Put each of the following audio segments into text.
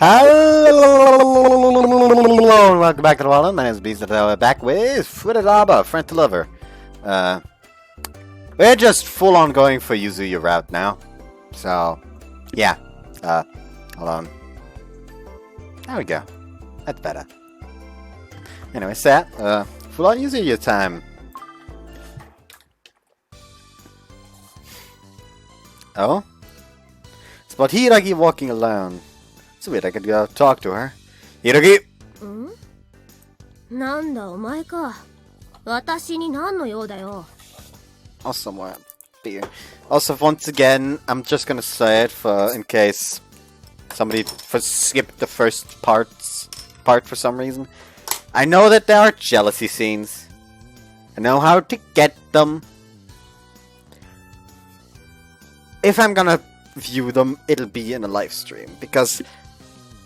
Hello, welcome back to the Wallen. My name is Beast. Back with Fureraba, friend to lover. We're just full on going for Yuzuyu-Route now. So, yeah. Hold on. There we go. That's better. Anyway, full on Yuzuyu time. Oh? Spot Hiragi walking alone. It's weird, I could go talk to her. Hiragi! Hmm? なんだお前か。私に何の用だよ。 Also, somewhere beer. Also, once again, I'm just gonna say it in case somebody skipped the first part for some reason. I know that there are jealousy scenes. I know how to get them. If I'm gonna view them, it'll be in a live stream, because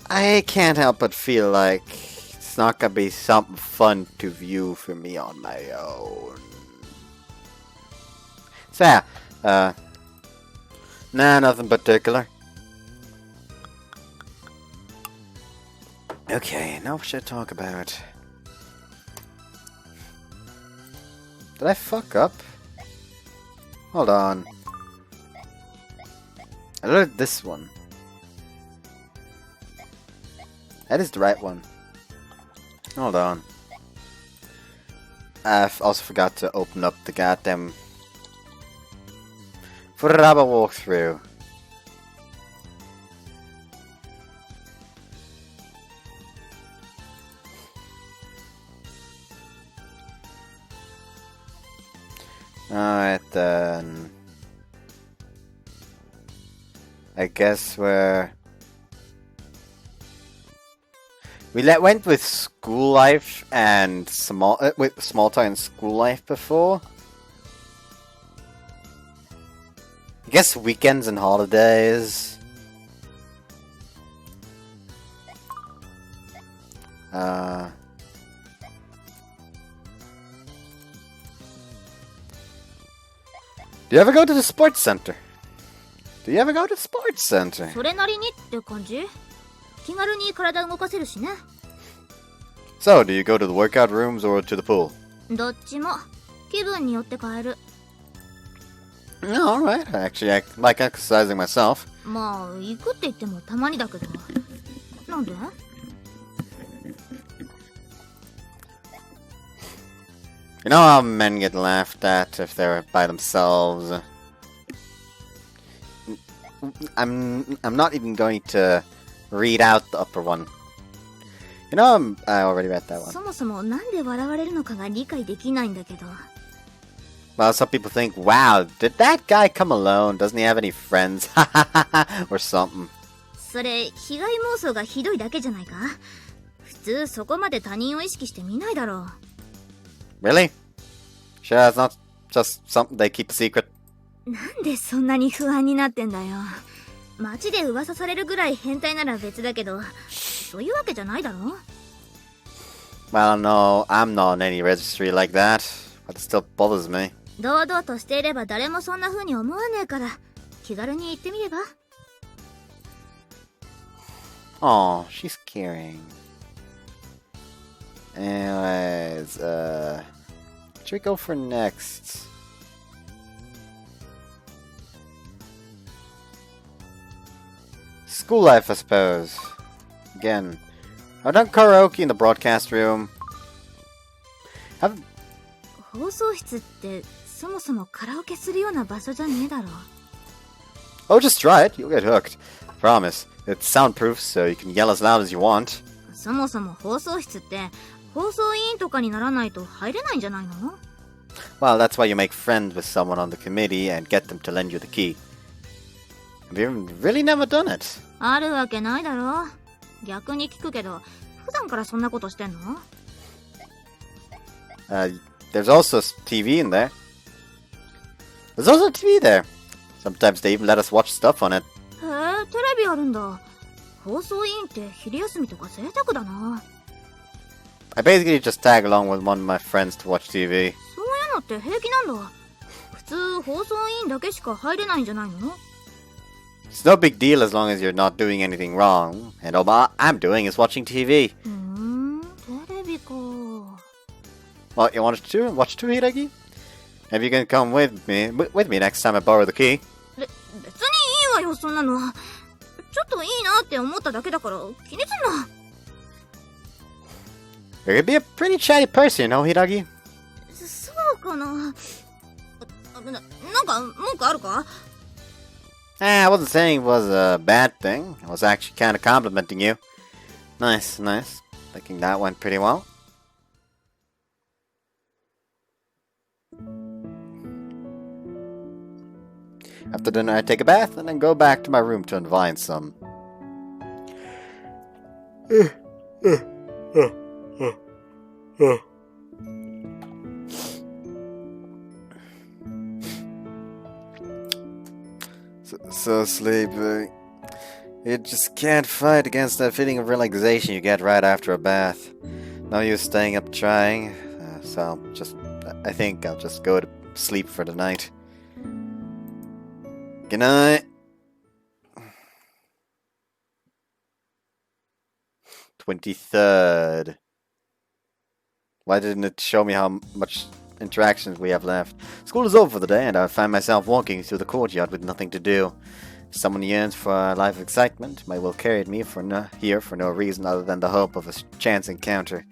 I can't help but feel like it's not gonna be something fun to view for me on my own. So yeah, nah, nothing particular. Okay, now what should I talk about? Did I fuck up? Hold on. I looked at this one. That is the right one. Hold on. I also forgot to open up the goddamn Fureraba walkthrough. Alright then. I guess we went with school life and small town school life before. I guess weekends and holidays. Do you ever go to the sports center? Do you ever go to the sports center? それなりにって感じ？気軽に体動かせるしね。 So, do you go to the workout rooms or to the pool? どっちも気分によって変える。 Alright, actually I like exercising myself. まあ、行くって言ってもたまにだけど。なんで？ You know how men get laughed at if they're by themselves? I'm not even going to read out the upper one. You know, I already read that one. そもそもなんで笑われるのかが理解できないんだけど。 Well, some people think, wow, did that guy come alone? Doesn't he have any friends? Or something. それ、被害妄想がひどいだけじゃないか？普通そこまで他人を意識して見ないだろう。 Really? Sure, it's not just something they keep a secret. なんでそんなに不安になってんだよ。街で噂されるぐらい変態なら別だけど、そういうわけじゃないだろ？ Well, no, I'm not on any registry like that, but it still bothers me. 堂々としていれば誰もそんな風に思わねえから、気軽に行ってみれば？ Oh, she's caring. Anyways, what should we go for next? School life, I suppose. Again, I've done karaoke in the broadcast room. I've... 放送室ってそもそもカラオケするような場所じゃねえだろ。 Oh, just try it. You'll get hooked. Promise. It's soundproof, so you can yell as loud as you want. そもそも放送室って放送委員とかにならないと入れないんじゃないの？ Well, that's why you make friends with someone on the committee and get them to lend you the key. Have you really never done it? あるわけないだろ。逆に聞くけど、普段からそんなことしてんの？ There's also TV in there. There's also TV there. Sometimes they even let us watch stuff on it. へえ、テレビあるんだ。放送委員って昼休みとか贅沢だな。 I basically just tag along with one of my friends to watch TV. そういうのって平気なんだ。普通放送委員だけしか入れないんじゃないの？ It's no big deal as long as you're not doing anything wrong. And all I'm doing is watching TV. テレビか。 Well, you want to watch too, Hiragi? Maybe you can come with me next time I borrow the key. 別にいいわよ、そんなの。ちょっといいなって思っただけだから気にすんな。 You're gonna be a pretty chatty person, you know, Hiragi? そうかな。なんか文句あるか？ I wasn't saying it was a bad thing. I was actually kind of complimenting you. Nice, nice. Thinking that went pretty well. After dinner, I take a bath and then go back to my room to unwind some. So sleepy. You just can't fight against that feeling of relaxation you get right after a bath. No use staying up trying. I think I'll just go to sleep for the night. Good night. 23rd. Why didn't it show me how much interactions we have left? School is over for the day and I find myself walking through the courtyard with nothing to do. Someone yearns for a life of excitement may well carried me here for no reason other than the hope of a chance encounter.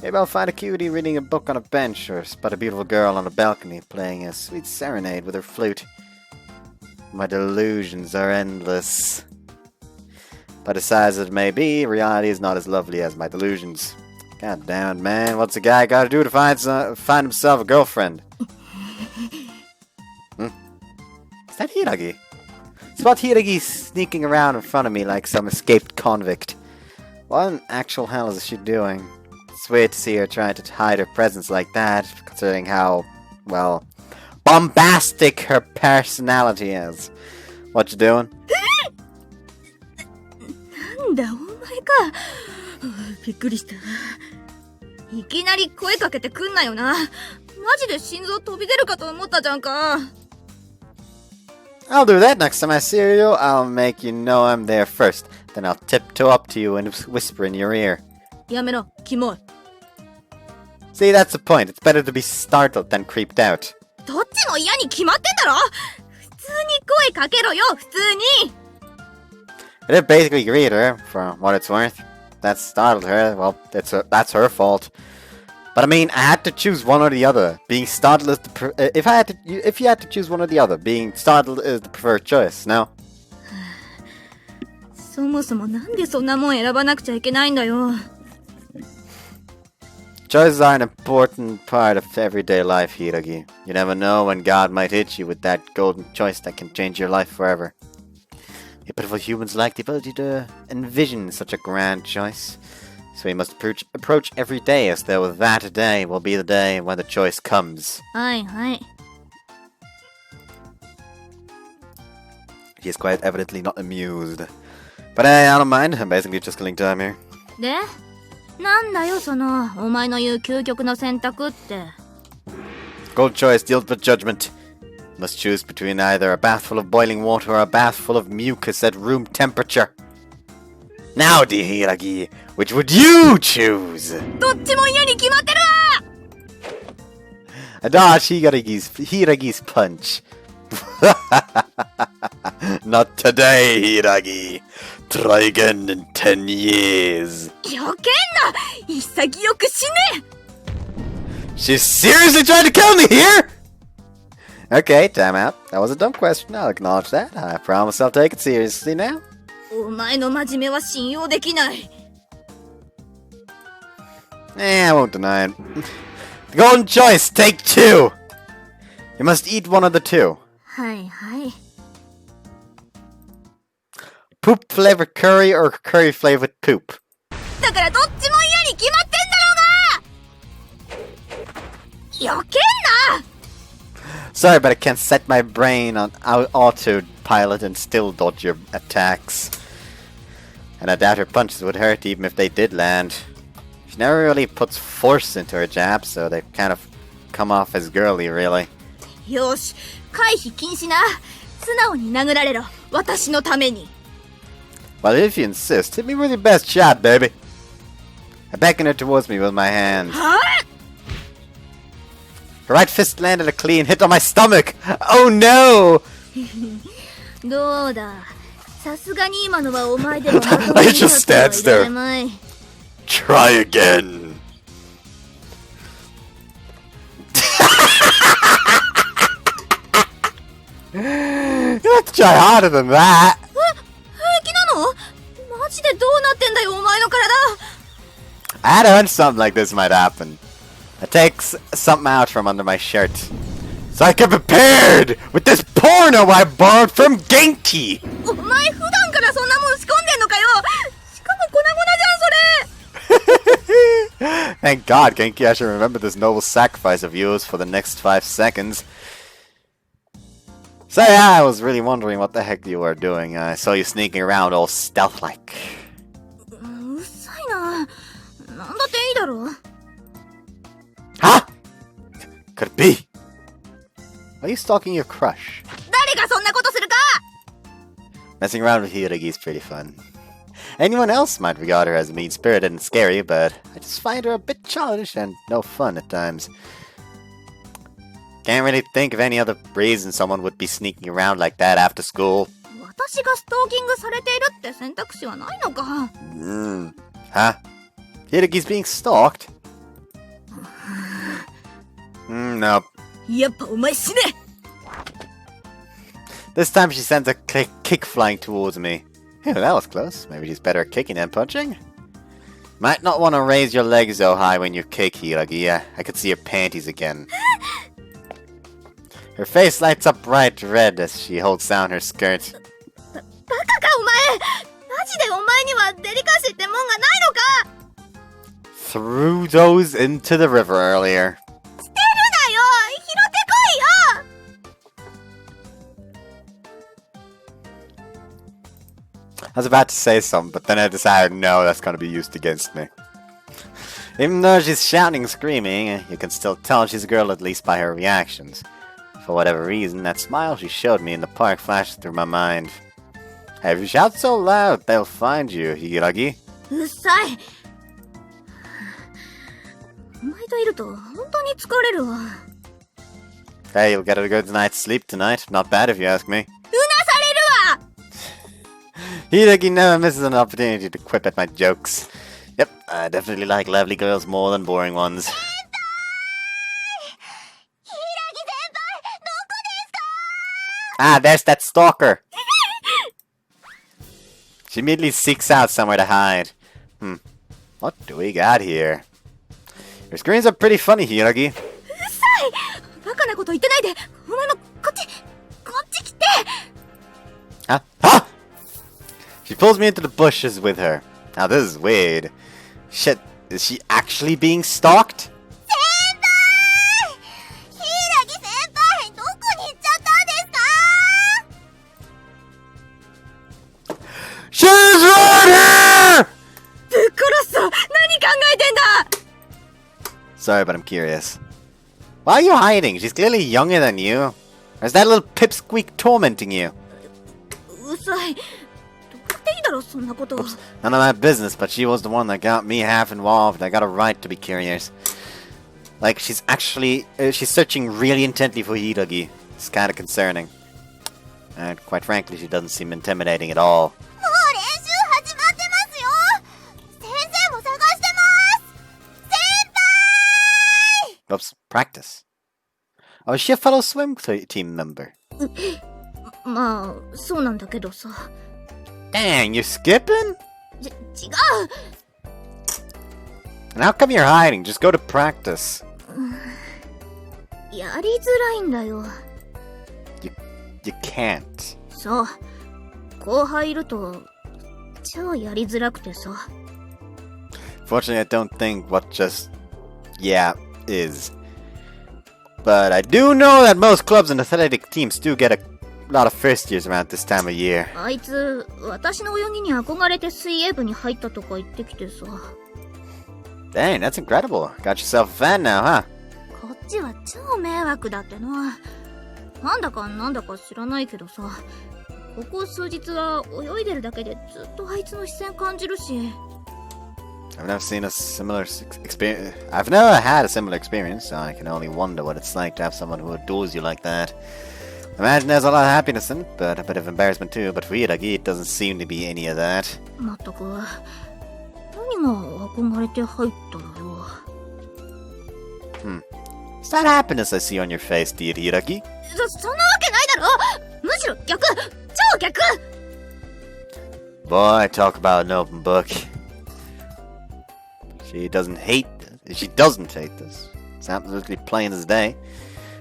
Maybe I'll find a cutie reading a book on a bench or spot a beautiful girl on a balcony playing a sweet serenade with her flute. My delusions are endless. But as sad as it may be, reality is not as lovely as my delusions. God damn it, man. What's a guy gotta do to find himself a girlfriend? Is that Hiragi? It's about Hiragi sneaking around in front of me like some escaped convict. What in actual hell is she doing? It's weird to see her trying to hide her presence like that, considering how, well, bombastic her personality is. What you doing? なんだお前か。びっくりした。いきなり声かけてくんなよな。マジで心臓飛び出るかと思ったじゃんか。 I'll do that next time I see you. I'll make you know I'm there first. Then I'll tiptoe up to you and whisper in your ear. やめろ、キモい。 See, that's the point. It's better to be startled than creeped out. どっちも嫌に決まってんだろ。普通に声かけろよ、普通に。 I did basically agree with her, for what it's worth. That startled her. Well, that's her fault. But I mean, I had to choose one or the other. Being startled is if you had to choose one or the other, being startled is the preferred choice. No. そもそもなんでそんなもん選ばなくちゃいけないんだよ。 Choices are an important part of everyday life, Hiragi. You never know when God might hit you with that golden choice that can change your life forever. You pitiful humans lack the ability to envision such a grand choice. So we must approach every day as though that day will be the day when the choice comes. はいはい。 He is quite evidently not amused. But I don't mind. I'm basically just killing time here. で、なんだよそのお前の言う究極の選択って。 Gold choice deals with judgment. Must choose between either a bath full of boiling water or a bath full of mucus at room temperature. Now, dear Hiragi, which would you choose? どっちも嫌に決まってるわ。 I dodged Hiragi's punch. Not today, Hiragi. Try again in 10 years. よけんな。潔く死ね。 She's seriously trying to kill me here? Okay, time out. That was a dumb question. I'll acknowledge that. I promise I'll take it seriously now. お前の真面目は信用できない。 I won't deny it. The golden choice, take 2. You must eat one of the two. はいはい。 Poop flavored curry or curry flavored poop. だからどっちも嫌に決まってんだろうが。よけんな。 Sorry, but I can't set my brain on autopilot and still dodge your attacks. And I doubt her punches would hurt even if they did land. She never really puts force into her jabs, so they kind of come off as girly, really. よし、回避禁止な。素直に殴られろ。私のために。 Well, if you insist, hit me with your best shot, baby. I beckon her towards me with my hand. は Her right fist landed a clean hit on my stomach. Oh no! どうだ、さすがに今のはお前でもまともに勝ったらいられまい。 Try again. You have to try harder than that. 平気なの？マジでどうなってんだよお前の体。 I had a hunch something like this might happen. I take something out from under my shirt. So I come prepared with this porno I borrowed from Genki. お前普段からそんなもん仕込んでんのかよ。しかも粉々じゃんそれ。 Thank God, Genki, I should remember this noble sacrifice of yours for the next 5 seconds. So yeah, I was really wondering what the heck you were doing. I saw you sneaking around all stealth-like. うっさいな。なんだっていいだろ。 Huh? Could it be? Are you stalking your crush? 誰がそんなことするか。 Messing around with Hideki is pretty fun. Anyone else might regard her as mean-spirited and scary, but I just find her a bit childish and no fun at times. Can't really think of any other reason someone would be sneaking around like that after school. 私がストーキングされているって選択肢はないのか。 Huh? Hideki's being stalked? Nope. やっぱお前死ね。 This time she sends a kick flying towards me. Ew, that was close. Maybe she's better at kicking than punching? Might not want to raise your legs so high when you kick, Hiragi. Yeah, I could see your panties again. Her face lights up bright red as she holds down her skirt. バカかお前。マジでお前にはデリカシーってもんがないのか。 Threw those into the river earlier. 捨てるなよ。拾ってこいよ。 I was about to say something, but then I decided no, that's going to be used against me. Even though she's shouting and screaming, you can still tell she's a girl at least by her reactions. For whatever reason, that smile she showed me in the park flashed through my mind. Hey, if you shout so loud, they'll find you, Hiragi. うっさい。お前といると本当に疲れるわ。 Hey, you'll get a good night's sleep tonight. Not bad if you ask me. うなされるわ。 Hiragi never misses an opportunity to quip at my jokes. Yep, I definitely like lovely girls more than boring ones. Ah, there's that stalker! She immediately seeks out somewhere to hide. What do we got here? Your screams are pretty funny, Hiragi. うっさい。バカなこと言ってないで。お前もこっち来て。 Huh? Ah! She pulls me into the bushes with her. Now this is weird. Shit, is she actually being stalked? 先輩！柊先輩、どこに行っちゃったんですか？ She's right here! ぶっ殺すぞ。何考えてんだ。 Sorry, but I'm curious. Why are you hiding? She's clearly younger than you. Or is that little pipsqueak tormenting you? うっさい。どうっていいだろ、そんなこと。 Oops, none of my business, but she was the one that got me half involved. I got a right to be curious. Like, she's actually, she's searching really intently for Hiragi. It's kind of concerning. And quite frankly, she doesn't seem intimidating at all. もう練習始まってますよ。先生も探してます。先輩！ Oops, practice. Oh, is she a fellow swim team member? まあ、そうなんだけどさ。 Dang, you're skipping? 違う。 And how come you're hiding? Just go to practice. やりづらいんだよ。 You can't. そう。後輩いると、超やりづらくてさ。 Fortunately, I don't think what just, yeah, is. But I do know that most clubs and athletic teams do get a lot of first years around this time of year. あいつ、私の泳ぎに憧れて水泳部に入ったとか言ってきてさ。 Dang, that's incredible. Got yourself a fan now, huh? こっちは超迷惑だっての。なんだか知らないけどさ。ここ数日は泳いでるだけでずっとあいつの視線感じるし。I've never seen a similar experience. I've never had a similar experience, so I can only wonder what it's like to have someone who adores you like that. Imagine there's a lot of happiness in it, but a bit of embarrassment too. But for Iragi, it doesn't seem to be any of that. まったく、何が憧れて入ったのよ。It's that happiness I see on your face, dear Iragi. そんなわけないだろ。むしろ逆、超逆。Boy, talk about an open book. She doesn't hate this. It's absolutely plain as day.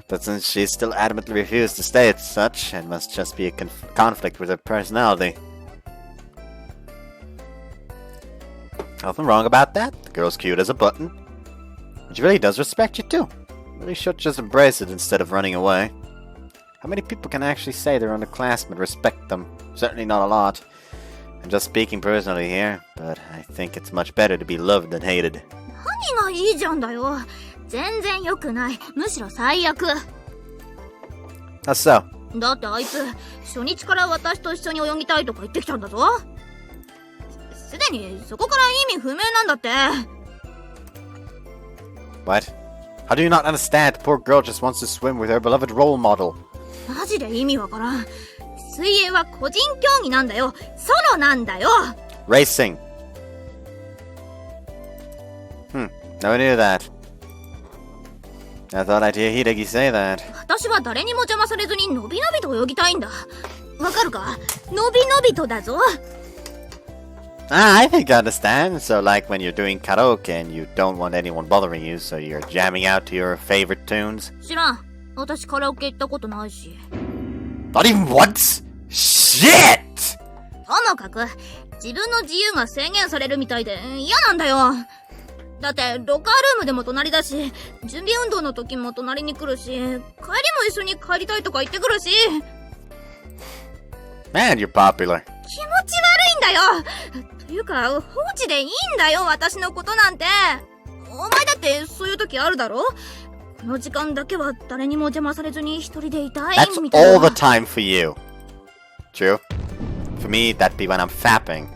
But since she still adamantly refused to stay as such, it must just be a conflict with her personality. Nothing wrong about that. The girl's cute as a button. And she really does respect you too. Really should just embrace it instead of running away. How many people can actually say their underclassmen respect them? Certainly not a lot. I'm just speaking personally here, but I think it's much better to be loved than hated. 何がいいじゃんだよ。全然良くない。むしろ最悪。How so? だってあいつ、初日から私と一緒に泳ぎたいとか言ってきたんだぞ。すでにそこから意味不明なんだって。What? How do you not understand? The poor girl just wants to swim with her beloved role model. マジで意味わからん。水泳は個人競技なんだよ。ソロなんだよ。Racing. Never knew that. I thought I'd hear Hideki say that. 私は誰にも邪魔されずにのびのびと泳ぎたいんだ。わかるか？のびのびとだぞ。I think I understand. So like when you're doing karaoke and you don't want anyone bothering you, so you're jamming out to your favorite tunes. 知らん。私カラオケ行ったことないし。Not even once? Shit! ともかく、自分の自由が制限されるみたいで嫌なんだよ。だってロッカールームでも隣だし、準備運動の時も隣に来るし、帰りも一緒に帰りたいとか言ってくるし。Man, you're popular. 気持ち悪いんだよ。というか放置でいいんだよ、私のことなんて。お前だってそういう時あるだろ。この時間だけは誰にも邪魔されずに一人でいたい That's みたいな。 all the time for you. True. For me, that'd be when I'm fapping.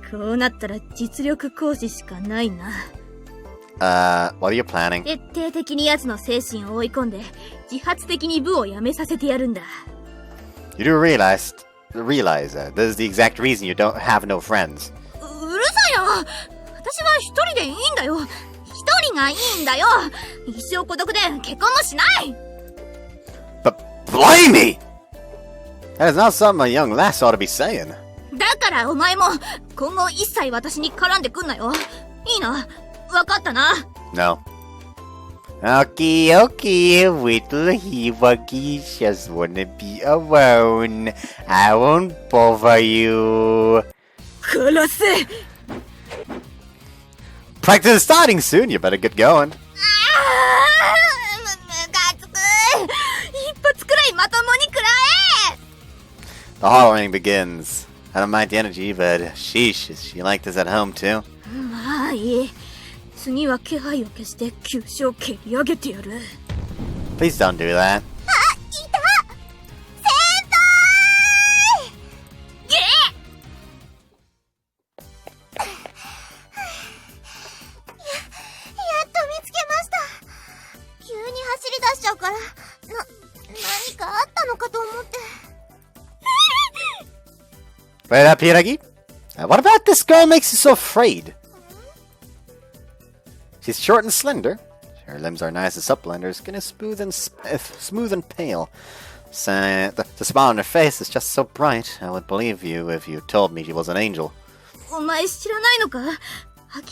こうなったら実力行使しかないな。What are you planning? 徹底的に奴の精神を追い込んで、自発的に部を辞めさせてやるんだ。You do realize this is the exact reason you don't have no friends. うるさいよ。私は一人でいいんだよ。一人がいいんだよ。一生孤独で結婚もしない。But blimey! That is not something a young lass ought to be saying. だからお前も今後一切私に絡んでくんなよ。いいな？わかったな。No. Okay, wait till Hibaki just wanna be alone. I won't bother you. 殺す。Practice is starting soon, you better get going. ムカつく。一発くらいまともに食らえ。 The hollering begins. I don't mind the energy, but sheesh, is she like this at home too? まあいい。次は気配を消して急所を蹴り上げてやる。 Please don't do that. あ、いた！先輩！ゲッ！やっと見つけました。急に走り出しちゃうから、何かあったのかと思って。Wait up, Hiragi. What about this girl makes you so afraid? She's short and slender. Her limbs are nice and supple, and her skin is smooth and pale. So, the smile on her face is just so bright. I would believe you if you told me she was an angel. お前知らないのか？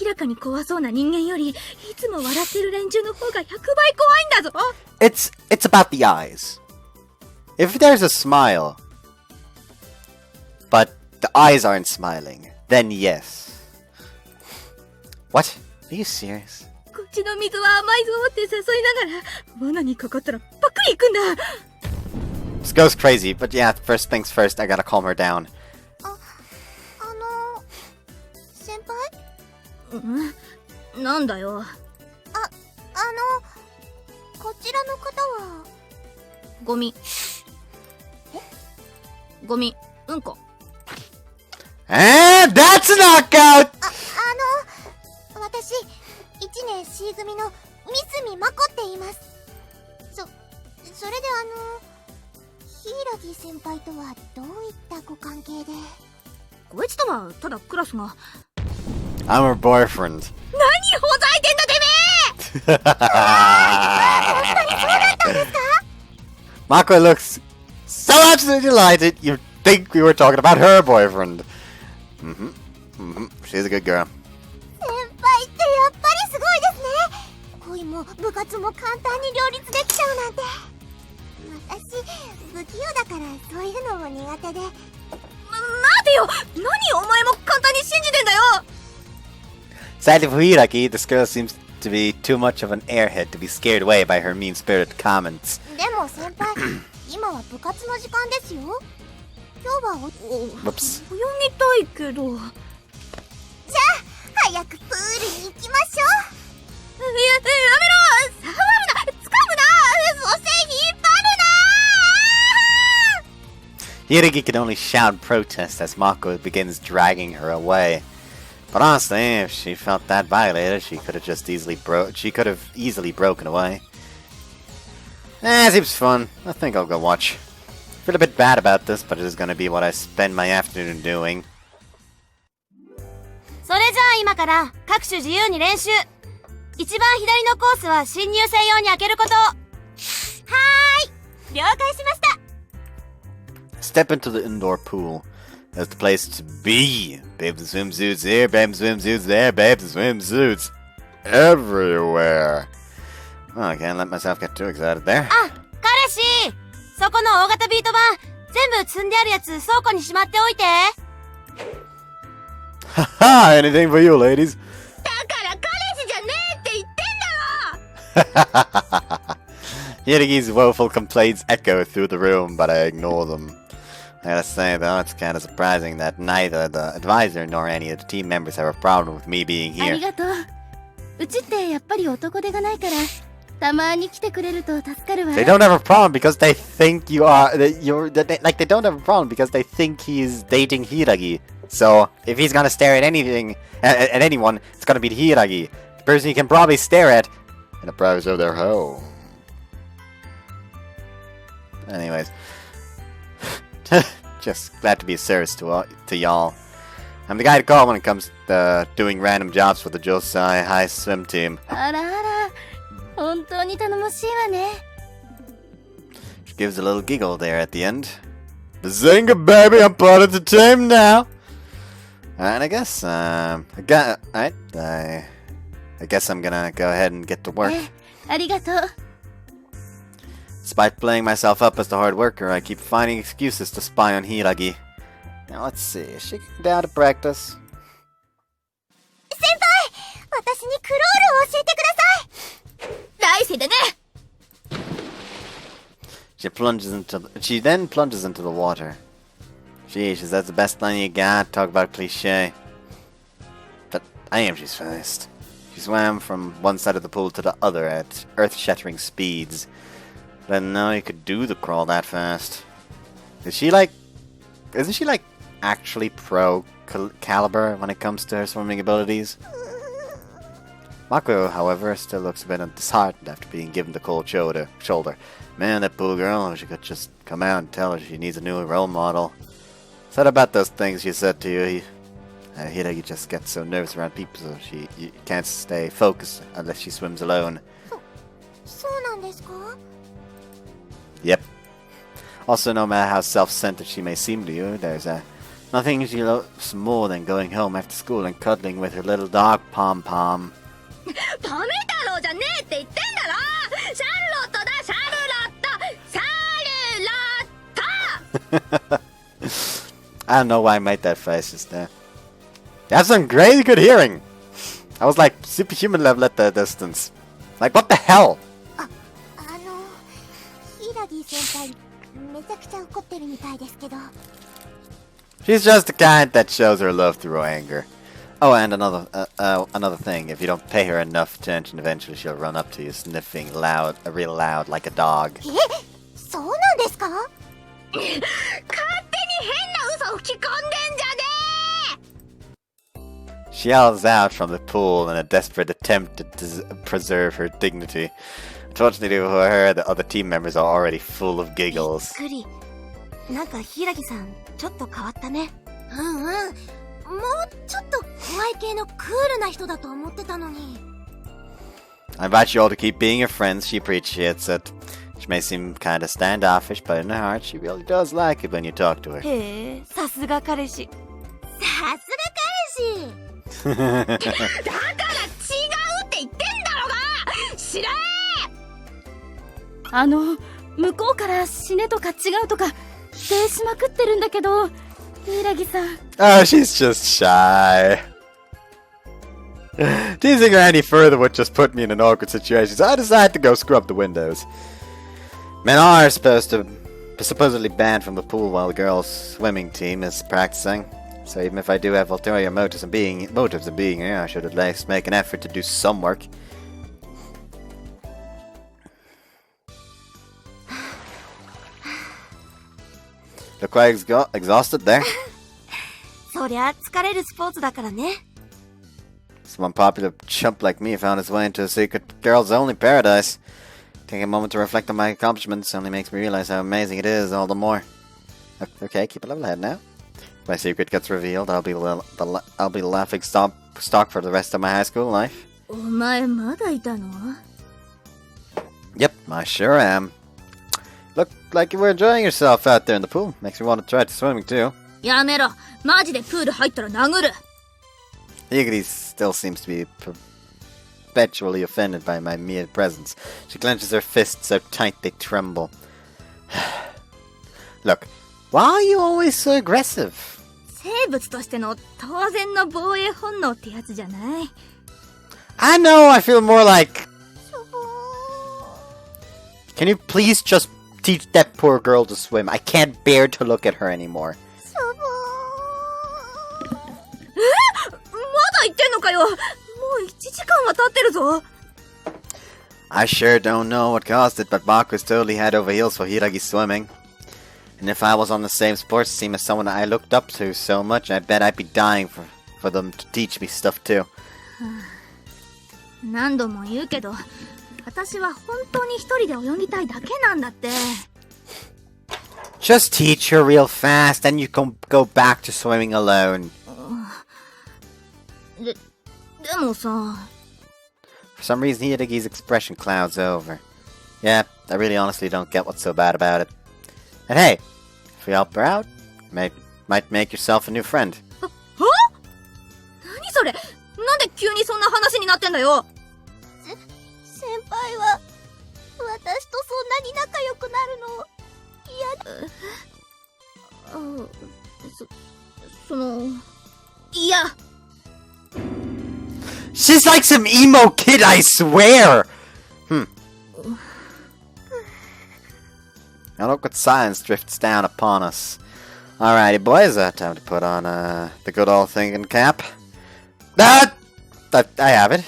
明らかに怖そうな人間より、いつも笑ってる連中の方が100倍怖いんだぞ。It's about the eyes. If there's a smile, but the eyes aren't smiling, then yes. What? Are you serious? こっちの水は甘いぞって誘いながら、罠にかかったらばっくり行くんだ。This goes crazy, but yeah, first things first, I gotta calm her down. 先輩？なんだよ。こちらの方は？ゴミ。ゴミ、うんこ。And that's a knockout! 私、1年 C 組の三角まこって言います。それで柊先輩とはどういったご関係で？こいつとはただクラスが。I'm her boyfriend. 何ほざいてんだてめえMako looks so absolutely delighted. You'd think we were talking about her boyfriend. She's a good girl. 先輩ってやっぱりすごいですね。恋も部活も簡単に両立できちゃうなんて。私、不器用だからそういうのも苦手で。待てよ、何お前も簡単に信じてんだよ。 Sadly for Hiraki, this girl seems to be too much of an airhead to be scared away by her mean-spirited comments. でも先輩、今は部活の時間ですよ。今日はWhoops. 泳ぎたいけど。じゃあ、早くプールに行きましょう。やめろ、触るな、掴むな、そして引っ張るな。 Hiragi can only shout protest as Mako begins dragging her away. But honestly, if she felt that violated, she could have just easily broken away. Seems fun. I think I'll go watch. Feel a bit bad about this, but it is gonna be what I spend my afternoon doing. それじゃあ今から各種自由に練習。一番左のコースは新入生用に開けること。はーい、了解しました。 Step into the indoor pool. That's the place to be. Babes and swimsuits here, babes and swimsuits there, babes and swimsuits everywhere. Well, I can't let myself get too excited there. あ、彼氏、そこの大型ビート板、全部積んであるやつ倉庫にしまっておいて。Haha, anything for you, ladies. だから彼氏じゃねえって言ってんだろ。 Yirigi's woeful complaints echo through the room, but I ignore them. I gotta say, though, it's kind of surprising that neither the advisor nor any of the team members have a problem with me being あ here. りがとう。うちってやっぱり男手がないから、たまに来てくれると助かるわ。 They don't have a problem because they think you are. Like, they don't have a problem because they think he's dating Hiragi. So, if he's gonna stare at anything, at anyone, it's gonna be Hiragi. The person he can probably stare at in the privacy of their home. Anyways. Just glad to be of service to y'all. I'm the guy to call when it comes to doing random jobs for the Josai High Swim Team. あらあら、本当に頼もしいわね。 She gives a little giggle there at the end. Bazinga, baby, I'm part of the team now. And I guess, I guess I'm gonna go ahead and get to work. ありがとう。 Despite playing myself up as the hard worker, I keep finding excuses to spy on Hiragi. Now let's see, is she down to practice? 先輩、私にクロールを教えてください。来世でね。 She then plunges into the water. Sheesh, is that the best line you got? Talk about cliche. But damn, she's fast. She swam from one side of the pool to the other at earth-shattering speeds. But I didn't know you could do the crawl that fast. Isn't she like actually pro caliber when it comes to her swimming abilities? Mako, however, still looks a bit disheartened after being given the cold shoulder. Man, that pool girl, she could just come out and tell her she needs a new role model. Said about those things she said to you. Hiragi just gets so nervous around people, so you can't stay focused unless she swims alone. そうなんですか? Yep. Also, no matter how self-centered she may seem to you, there's nothing she loves more than going home after school and cuddling with her little dog Pom-Pom. パメ太郎じゃねえって言ってんだろ。シャルロットだ、シャルロット、シャルロット。 I don't know why I made that face just there. You have some crazy good hearing. I was like superhuman level at the distance. Like, what the hell? 柊先輩、めちゃくちゃ怒ってるみたいですけど。 She's just the kind that shows her love through her anger. Oh, and another thing. If you don't pay her enough attention, eventually she'll run up to you, sniffing real loud, like a dog. そうなんですか? 勝手に変な嘘を吹き込んでんじゃね She yells out from the pool in a desperate attempt to preserve her dignity. Unfortunately for her, the other team members are already full of giggles. びっくり。なんか柊さん、ちょっと変わったね。うんうん。もうちょっと怖い系のクールな人だと思ってたのに。I invite you all to keep being your friends. She appreciates it. She may seem kinda standoffish, but in her heart, she really does like it when you talk to her. へえ、さすが彼氏。さすが彼氏。だから違うって言ってんだろうが知ら向こうから死ねとか違うとか否定しまくってるんだけど、柊さん。Oh, she's just shy. Teasing her any further would just put me in an awkward situation, so I decided to go scrub the windows. Men are supposedly banned from the pool while the girls' swimming team is practicing. So even if I do have ulterior motives of being here, I should at least make an effort to do some work. Look quite exhausted there. そりゃ疲れるスポーツだからね。Some unpopular chump like me found his way into a secret girls-only paradise. Taking a moment to reflect on my accomplishments only makes me realize how amazing it is all the more. Okay, keep a level head now. If my secret gets revealed, I'll be laughing stock for the rest of my high school life. お前まだいたの Yep, I sure am. Look like you were enjoying yourself out there in the pool. Makes me want to try to swimming too. やめろマジでプール入ったら殴る Higiri still seems to be perpetually offended by my mere presence. She clenches her fists so tight they tremble. Look, why are you always so aggressive? 生物としての当然の防衛本能ってやつじゃない I know, I feel more like... Can you please just teach that poor girl to swim? I can't bear to look at her anymore. まだ言ってんのかよもう1時間は経ってるぞ I sure don't know what caused it, but Baku's totally head over heels for Hiragi swimming. And if I was on the same sports team as someone I looked up to so much, I bet I'd be dying for them to teach me stuff too. 何度も言うけど私は本当に一人で泳ぎたいだけなんだって Just teach her real fast, then you can go back to swimming alone. でもさ For some reason, Hiragi's expression clouds over. Yeah, I really honestly don't get what's so bad about it. And hey, if we help her out, might make yourself a new friend. は何それなんで急にそんな話になってんだよ先輩は私とそんなに仲良くなるの嫌だ。そのいや She's like some emo kid, I swear! An awkward silence drifts down upon us. Alrighty, boys, time to put on the good old thinking cap. I have it.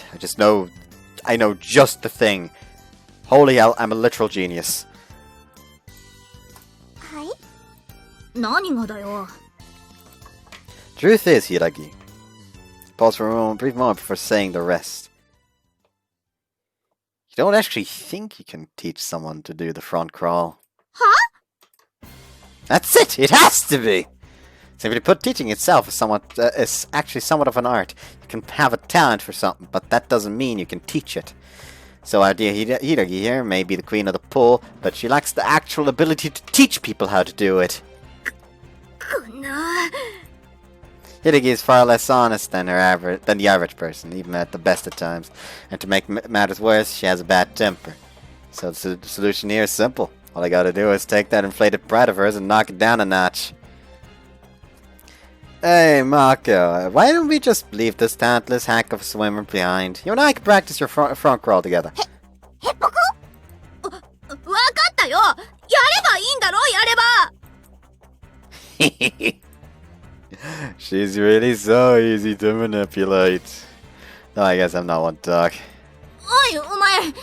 I know just the thing. Holy hell, I'm a literal genius. はい。何がだよ Truth is, Hiragi. Pause for a brief moment before saying the rest. You don't actually think you can teach someone to do the front crawl. Huh? That's it! It has to be! Simply put, teaching itself is actually somewhat of an art. You can have a talent for something, but that doesn't mean you can teach it. So our dear Hiragi here may be the queen of the pool, but she lacks the actual ability to teach people how to do it. こんな Hiragi is far less honest than the average person, even at the best of times. And to make matters worse, she has a bad temper. So the solution here is simple. All I gotta do is take that inflated pride of hers and knock it down a notch. Hey, Mako, why don't we just leave this talentless hack of a swimmer behind? You and I can practice your front crawl together. へっぽこわかったよやればいいんだろやれば She's really so easy to manipulate. No, I guess I'm not one to talk. おいお前ミ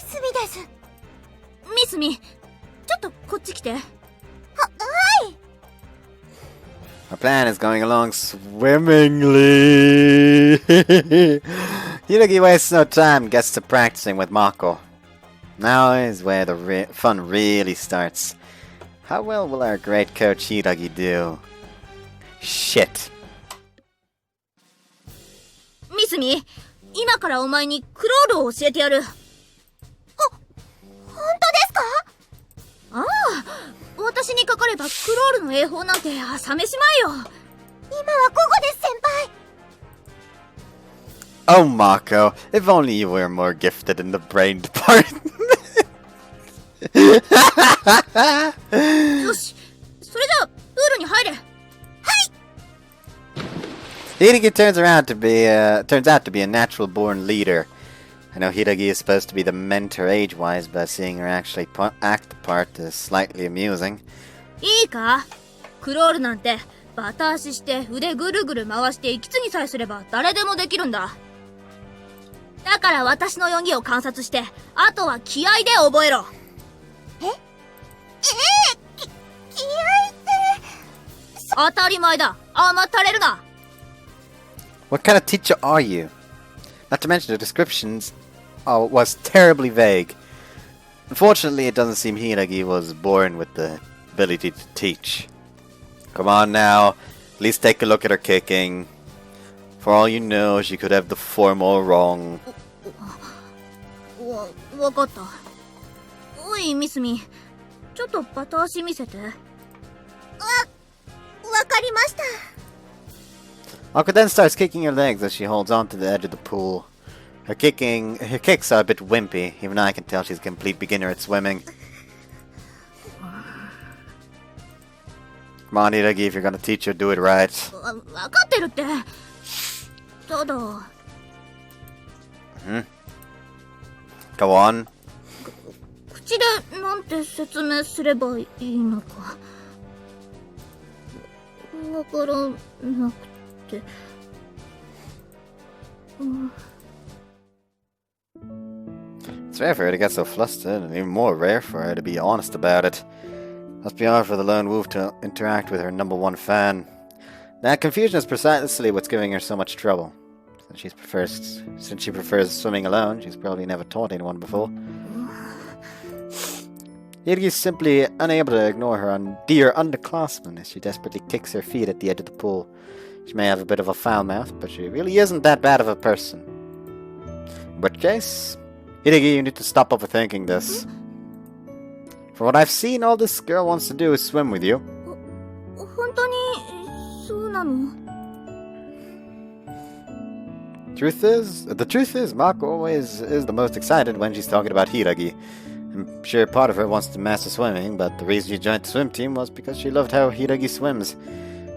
スミです。ミスミちょっとこっち来てはい。Our plan is going along swimmingly. Hiragi wastes no time, gets to practicing with Mako. Now is where the fun really starts. How well will our great coach Hiragi do? Shit. ミスミ、今からお前にクロールを教えてやる。本当ですか？ああ、私にかかればクロールの英法なんて朝飯前よ。今は午後です先輩。 Oh, Mako, if only you were more gifted in the brain department. よし、それじゃあプールに入れ。Hiragi turns out to be a natural-born leader. I know Hiragi is supposed to be the mentor age-wise, but seeing her actually act the part is slightly amusing. いいか、クロールなんてバタ足して腕ぐるぐる回して息継ぎさえすれば誰でもできるんだ。だから私の泳ぎを観察して、あとは気合で覚えろ。気合って。当たり前だ。甘ったれるな。What kind of teacher are you? Not to mention the descriptions was terribly vague. Unfortunately, it doesn't seem Hiragi was born with the ability to teach. Come on now, at least take a look at her kicking. For all you know, she could have the form all wrong. わかった。おい、ミスミ。ちょっとバタ足見せて。わかりました。Mako then starts kicking her legs as she holds on to the edge of the pool. Her kicks are a bit wimpy, even I can tell she's a complete beginner at swimming. Come on, Hiragi, if you're gonna teach her, do it right. わかってるって。ただ。Go on. 口でなんて説明すればいいのか。わからなくて。It's rare for her to get so flustered, and even more rare for her to be honest about it. Must be hard for the lone wolf to interact with her number one fan. That confusion is precisely what's giving her so much trouble. Since she prefers swimming alone, she's probably never taught anyone before. Hiragi is simply unable to ignore her dear underclassmen as she desperately kicks her feet at the edge of the pool. She may have a bit of a foul mouth, but she really isn't that bad of a person. In which case, Hiragi, you need to stop overthinking this. From what I've seen, all this girl wants to do is swim with you. 本当にそうなの？ The truth is, Mako always is the most excited when she's talking about Hiragi. I'm sure part of her wants to master swimming, but the reason she joined the swim team was because she loved how Hiragi swims.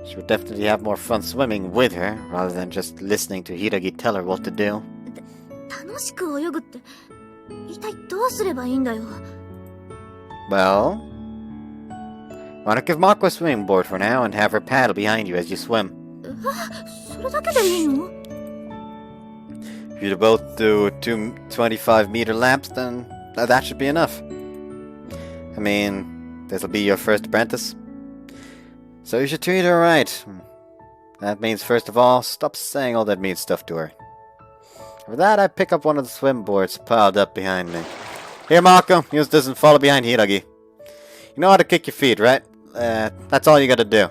She would definitely have more fun swimming with her, rather than just listening to Hiragi tell her what to do. 楽しく泳ぐって一体どうすればいいんだよ。 Well, why not give Mako a swimming board for now and have her paddle behind you as you swim? それだけでいいの？ If you both do 2 25-meter laps, then that should be enough. I mean, this'll be your first apprentice. So you should treat her right. That means, first of all, stop saying all that mean stuff to her. For that, I pick up one of the swim boards piled up behind me. Here, Mako, use this and follow behind Hiragi. You know how to kick your feet, right? That's all you gotta do.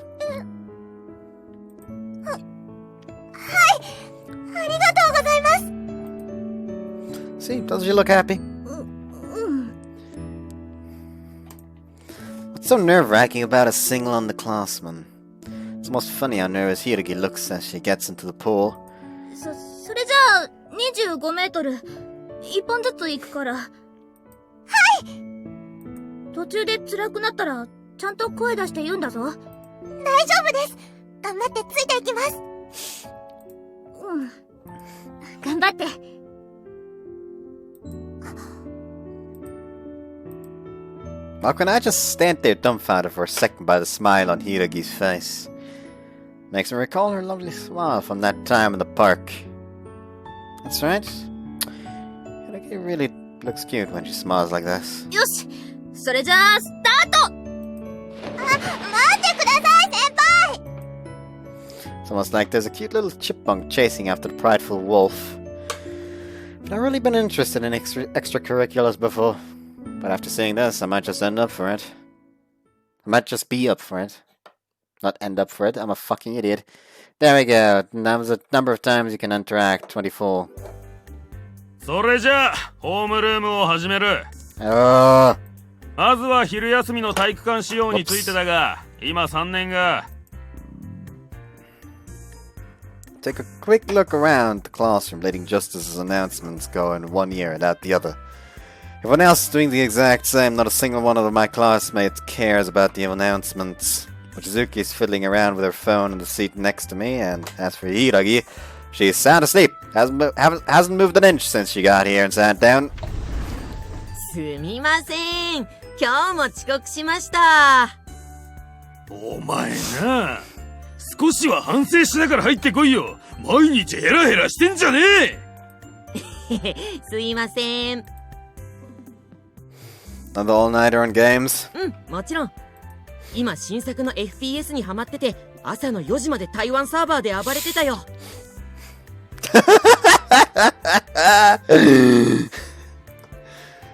See, doesn't she look happy? What's so nerve-wracking about a single underclassman? It's most funny how nervous Hiragi looks as she gets into the pool. それじゃあ25メートル1本ずつ行くから。はい。途中で辛くなったらちゃんと声出して言うんだぞ。大丈夫です。頑張ってついていきます。頑張って。Mako and I just stand there dumbfounded for a second by the smile on Hiragi's face. Makes me recall her lovely smile from that time in the park. That's right. Hiragi really looks cute when she smiles like this. よし、それじゃあスタート。待ってください先輩。It's almost like there's a cute little chipmunk chasing after the prideful wolf. I've not really been interested in extracurriculars before, but after seeing this, I might just end up for it. I might just be up for it. Not end up for it, I'm a fucking idiot. There we go, that was the number of times you can interact, 24. それじゃあ、ホームルームを始める。まずは昼休みの体育館使用についてだが、今3年が。Take a quick look around the classroom, letting Justice's announcements go in one ear and out the other. Everyone else is doing the exact same, not a single one of my classmates cares about the announcements. Mochizuki is fiddling around with her phone in the seat next to me, and as for Hiragi, she is sound asleep. Hasn't moved an inch since she got here and sat down. すみません。今日も遅刻しました。お前な、少しは反省しながら入ってこいよ。毎日ヘラヘラしてんじゃねえ。すいません。Another all-nighter on games? うん、もちろん。今新作の FPS にハマってて、朝の4時まで台湾サーバーで暴れてたよ。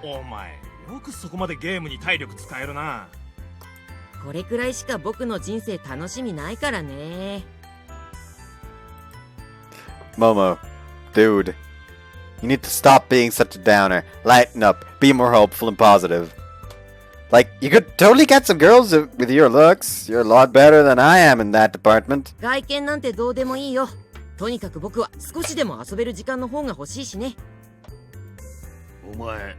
お前、よくそこまでゲームに体力使えるな。これくらいしか僕の人生楽しみないからね。Momo, dude, you need to stop being such a downer. Lighten up, be more hopeful and positive. Like, you could totally get some girls with your looks. You're a lot better than I am in that department. 外見なんてどうでもいいよ。とにかく僕は少しでも遊べる時間の方が欲しいしね。お前、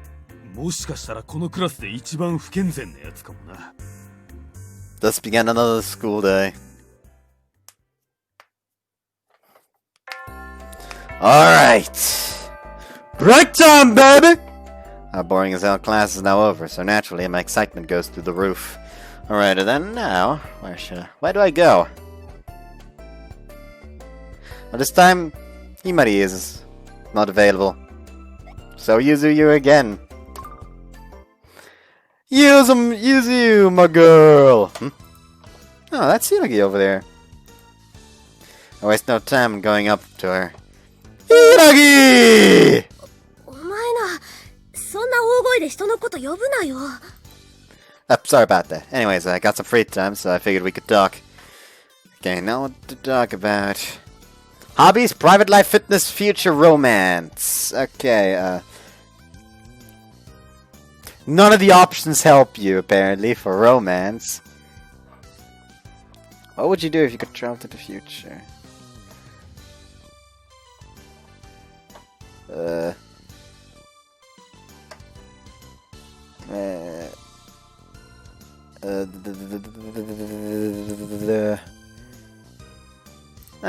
もしかしたらこのクラスで一番不健全なやつかもな。Thus began another school day. Alright! Break time, baby! How boring as hell, class is now over, so naturally my excitement goes through the roof. Alright, and then now, where do I go? Well, this time, Himari is not available. So Yuzuyu again. Yuzuyu, my girl! Oh, that's Hiragi over there. I waste no time going up to her. Hiragi! お前な、そんな大声で人のこと呼ぶなよ。Sorry about that. Anyways, I got some free time, so I figured we could talk. Okay, now what to talk about? Hobbies, private life, fitness, future, romance. Okay, none of the options help you, apparently, for romance. What would you do if you could travel to the future?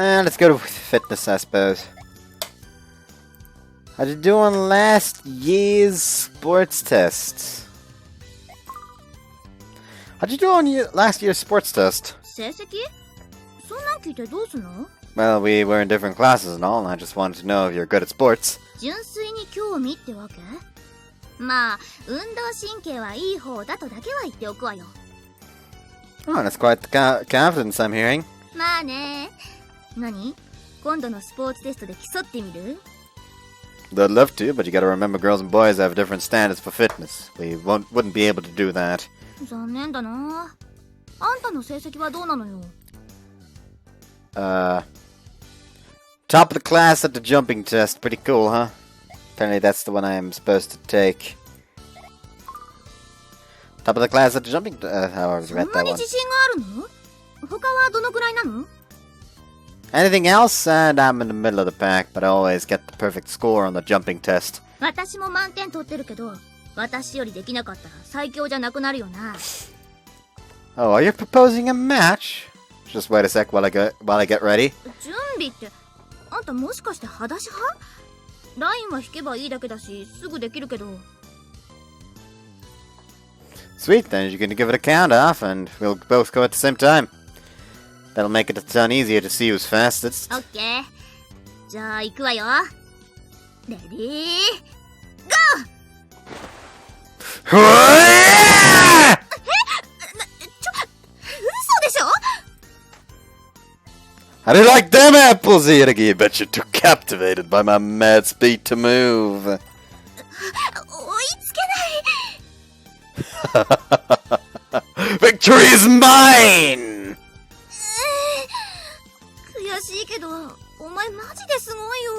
Let's go to fitness, I suppose. How'd you do on last year's sports test? How'd you do on last year's sports test? 成績そんなん聞いてどうすんの Well, we were in different classes and all, and I just wanted to know if you're good at sports. 純粋に興味ってわけまあ、運動神経はいい方だとだけは言っておくわよ。Oh, that's quite the confidence I'm hearing. まあね。何今度のスポーツテストで競ってみる I'd love to, but you gotta remember girls and boys have different standards for fitness. We wouldn't be able to do that. 残念だな。あんたの成績はどうなのよ Top of the class at the jumping test. Pretty cool, huh? Apparently that's the one I'm supposed to take. Top of the class at the jumping test. I already そん read な that に one. 自信があるの他はどのくらいなの Anything else? And I'm in the middle of the pack, but I always get the perfect score on the jumping test. 私も満点取ってるけど、私よりできなかったら最強じゃなくなるよな。Oh, are you proposing a match? Just wait a sec while I get ready. 準備って、あんたもしかして裸足派ラインは引けばいいだけだし、すぐできるけど。Sweet, then you can give it a count off, and we'll both go at the same time. That'll make it a ton easier to see who's fastest. オッケー。じゃあ行くわよ。レディー、ゴー嘘でしょ How do you like them apples, Iragi? Bet you're too captivated by my mad speed to move. 追いつけない。Victory is mine! 悔しいけど、お前マジですごいよ。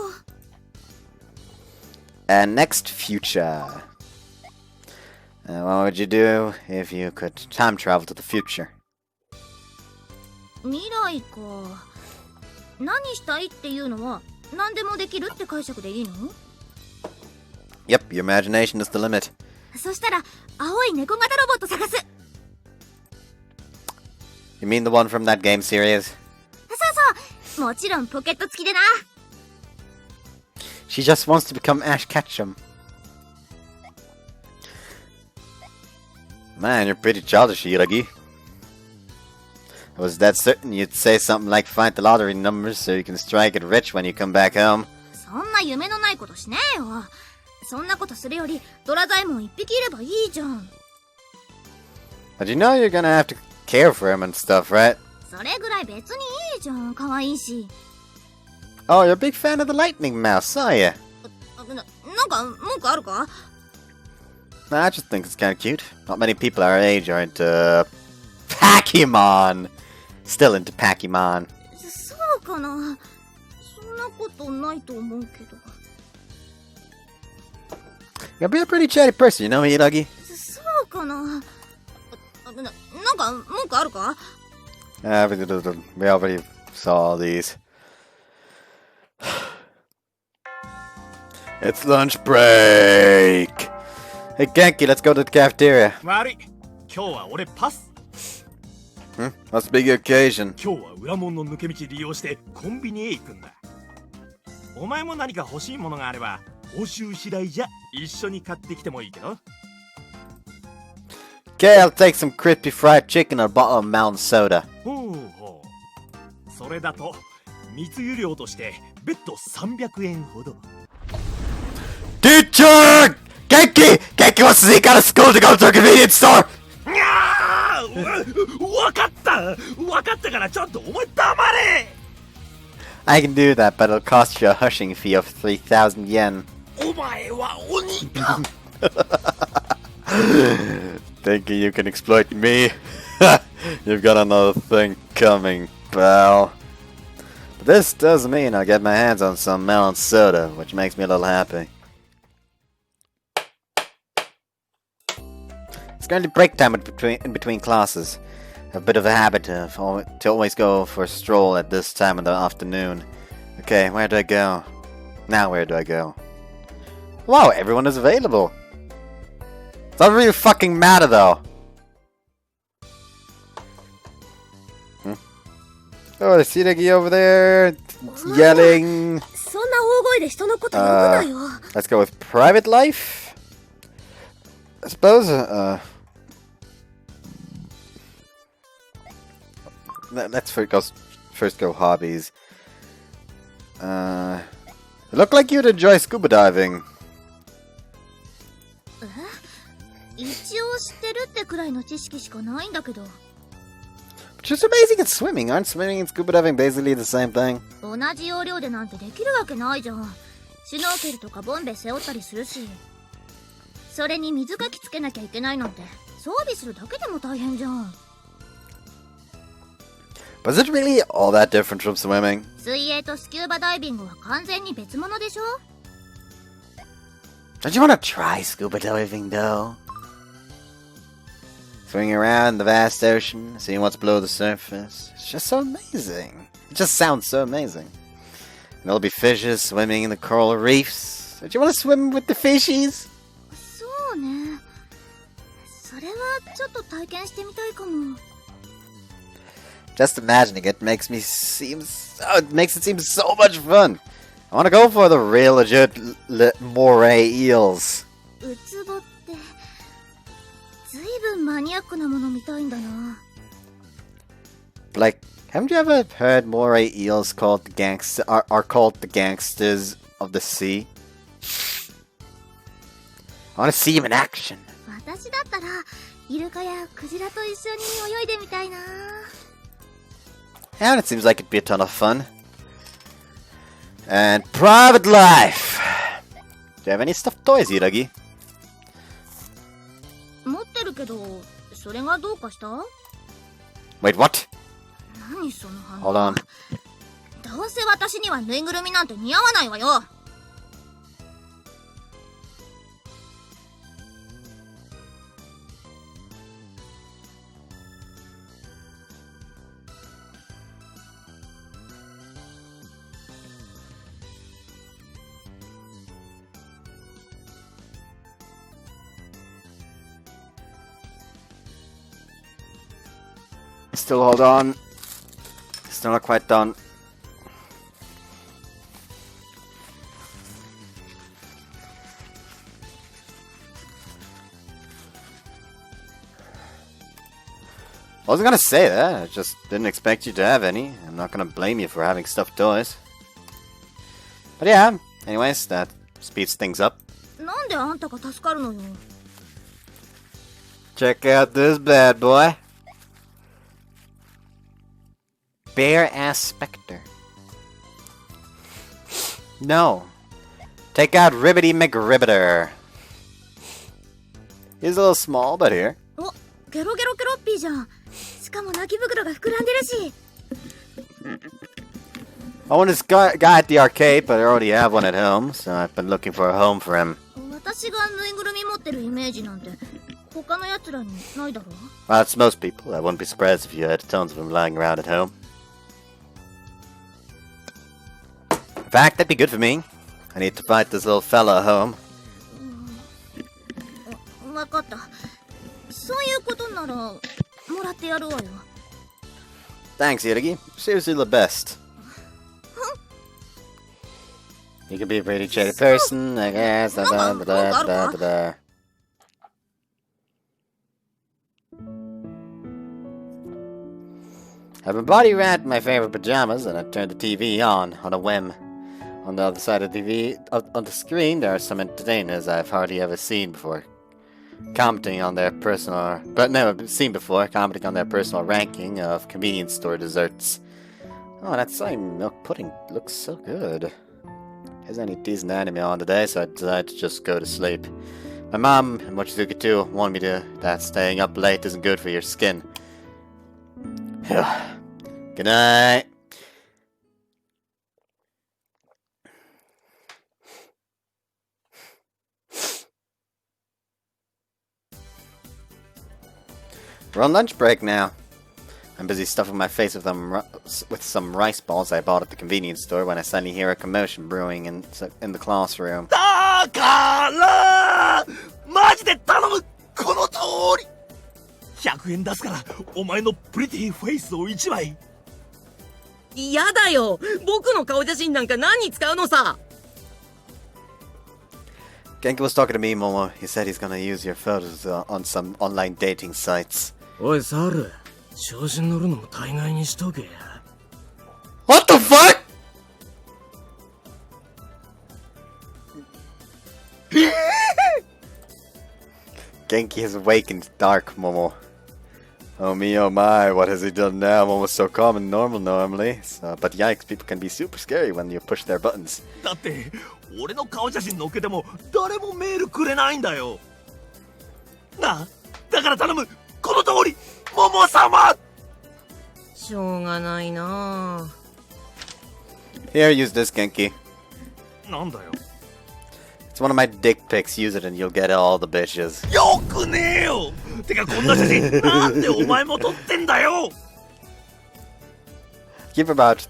And next, future. What would you do if you could time travel to the future? 未来か。何したいっていうのは何でもできるって解釈でいいの？ Yep, your imagination is the limit. そしたら青い猫型ロボット探す。You mean the one from that game series? そうそう、もちろんポケット付きでな。She just wants to become Ash Ketchum. Man, you're pretty childish, Iragi. I was that certain you'd say something like find the lottery numbers so you can strike it rich when you come back home. そんな夢のないことしねえよ。そんなことするよりドラザエモン一匹いればいいじゃん。But you know you're gonna have to care for him and stuff, right? それぐらい別にいいじゃん。可愛いし。Oh, you're a big fan of the lightning mouse, saw ya? なんか文句あるか？ Nah, I just think it's kinda cute. Not many people our age are into Pokemon. Still into Pokemon. そうかな。そんなことないと思うけど。You'll be a pretty chatty person, you know, Iragi? そうかな。なんか文句あるか？ We already saw all these. It's lunch break! Hey Genki, let's go to the cafeteria. 悪い。今日は俺パス。Must be the occasion. 今日は裏門の抜け道利用してコンビニへ行くんだ。お前も何か欲しいものがあれば報酬次第じゃ一緒に買ってきてもいいけど。Okay, I'll take some crispy fried chicken and a bottle of mountain soda. ほうほう。それだと密輸量として別途300円ほど。Teacher! Genki! Genki wants to sneak out of school to go to a convenience store! わかったからちょっとお前黙れ。 I can do that, but it'll cost you a hushing fee of 3,000 yen. お前は鬼か。Thinking you can exploit me? You've got another thing coming, pal. But this does mean I'll get my hands on some melon soda, which makes me a little happy. It's going to be break time in between classes. I have a bit of a habit to always go for a stroll at this time of the afternoon. Okay, where do I go? Now where do I go? Wow, everyone is available. It doesn't really fucking matter though. Oh, there's Shiragi over there yelling. そんな大声で人のこと呼ぶなよ。 Let's go with private life. I suppose. Let's first go hobbies. It looked like you'd enjoy scuba diving. 一応知ってるってくらいの知識しかないんだけど。 Just amazing at swimming. Aren't swimming and scuba diving basically the same thing? 同じ要領でなんてできるわけないじゃん。シュノーケルとかボンベ背負ったりするし。それに水かきつけなきゃいけないなんて装備するだけでも大変じゃん。 But is it really all that different from swimming? 水泳とスキューバダイビングは完全に別物でしょ？ Don't you want to try scuba diving though? Swimming around the vast ocean, seeing what's below the surface. It's just so amazing. It just sounds so amazing. And there'll be fishes swimming in the coral reefs. Don't you want to swim with the fishies? そうね。それはちょっと体験してみたいかも。 Just imagining it makes it seem so much fun. I want to go for the real legit moray eels. ウツボってずいぶんマニアックなものみたいんだな。 Like, haven't you ever heard moray eels called are called the gangsters of the sea? I want to see them in action. 私だったらイルカやクジラと一緒に泳いでみたいな。And it seems like it'd be a ton of fun. And private life! Do you have any stuffed toys, Yuragi? 持ってるけど、それがどうかした？ Wait, what? 何その反応。 Hold on. どうせ私にはぬいぐるみなんて似合わないわよ。Still hold on. Still not quite done. I wasn't gonna say that, I just didn't expect you to have any. I'm not gonna blame you for having stuffed toys. But yeah, anyways, that speeds things up. なんであんたが助かるのよ。 Check out this bad boy. Bear ass Spectre. No. Take out Ribbity McRibbitor. He's a little small, but here. お、ゲロゲロケロッピーじゃん。しかも泣き袋が膨らんでるし。I want this guy at the arcade, but I already have one at home, so I've been looking for a home for him. 私がぬいぐるみ持ってるイメージなんて他の奴らにないだろ。 Well, that's most people. I wouldn't be surprised if you had tons of them lying around at home. In fact, that'd be good for me. I need to fight this little fella at home. わかった。そういうことならもらってやるわよ。 Thanks, Yurigi. Seriously the best. You could be a pretty shady person, I guess. Da, da, da, da, da, da, da. I've been body wrapped in my favorite pajamas, and I turned the TV on a whim. On the other side of the TV, on the screen, there are some entertainers I've hardly ever seen before, commenting on their personal, but never seen before, commenting on their personal ranking of convenience store desserts. Oh, that soy milk pudding looks so good. There's any decent anime on today, so I decided to just go to sleep. My mom and Mochizuki too warned me that staying up late isn't good for your skin. Good night. We're on lunch break now. I'm busy stuffing my face with some rice balls I bought at the convenience store when I suddenly hear a commotion brewing in the classroom. だからマジで頼むこの通り100円出すからお前のプリティフェイスを1枚嫌だよ僕の顔写真なんか何に使うのさ Genki was talking to me, Momo. He said he's gonna use your photos on some online dating sites. おいサル調子に乗るのも大概にしとけや What the fuck?！Genki has awakened dark, Momo. Oh me, oh my, what has he done now? Momo's so calm and normal normally. But yikes, people can be super scary when you push their buttons. だって俺の顔写真載っけても誰もメールくれないんだよなあだから頼むこの通り桃様しょうがないな Here, use this, Genki. なんだよ It's one of my dick pics. Use it and you'll get all the bitches. よくねえよてかこんな写真なんでお前も撮ってんだよ Give about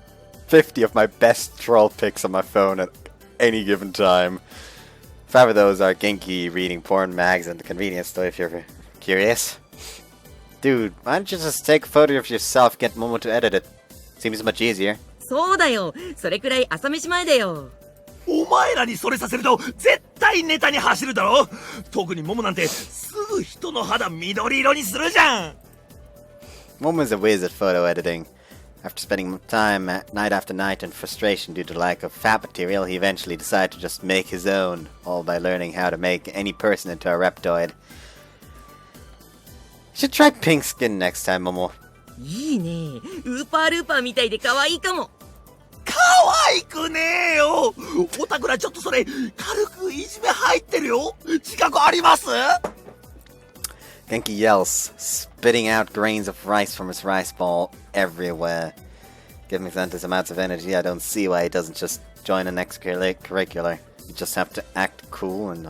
50 of my best troll pics on my phone at any given time. 5 of those are Genki reading porn mags in the convenience store if you're curious. Dude, why don't you just take a photo of yourself, get Momo to edit it? Seems much easier. そうだよそれくらい朝飯前だよお前らにそれさせると絶対ネタに走るだろ特にモモなんてすぐ人の肌緑色にするじゃん Momo is a whiz at photo editing. After spending time night after night in frustration due to lack of fat material, he eventually decided to just make his own, all by learning how to make any person into a reptoid. You should try pink skin next time, Momo. いいね。ウーパールーパーみたいで可愛いかも。可愛くねえよ。おたくらちょっとそれ軽くいじめ入ってるよ。自覚あります？ Genki yells, spitting out grains of rice from his rice ball everywhere. Giving Xanthus amounts of energy, I don't see why he doesn't just join an extracurricular. You just have to act cool and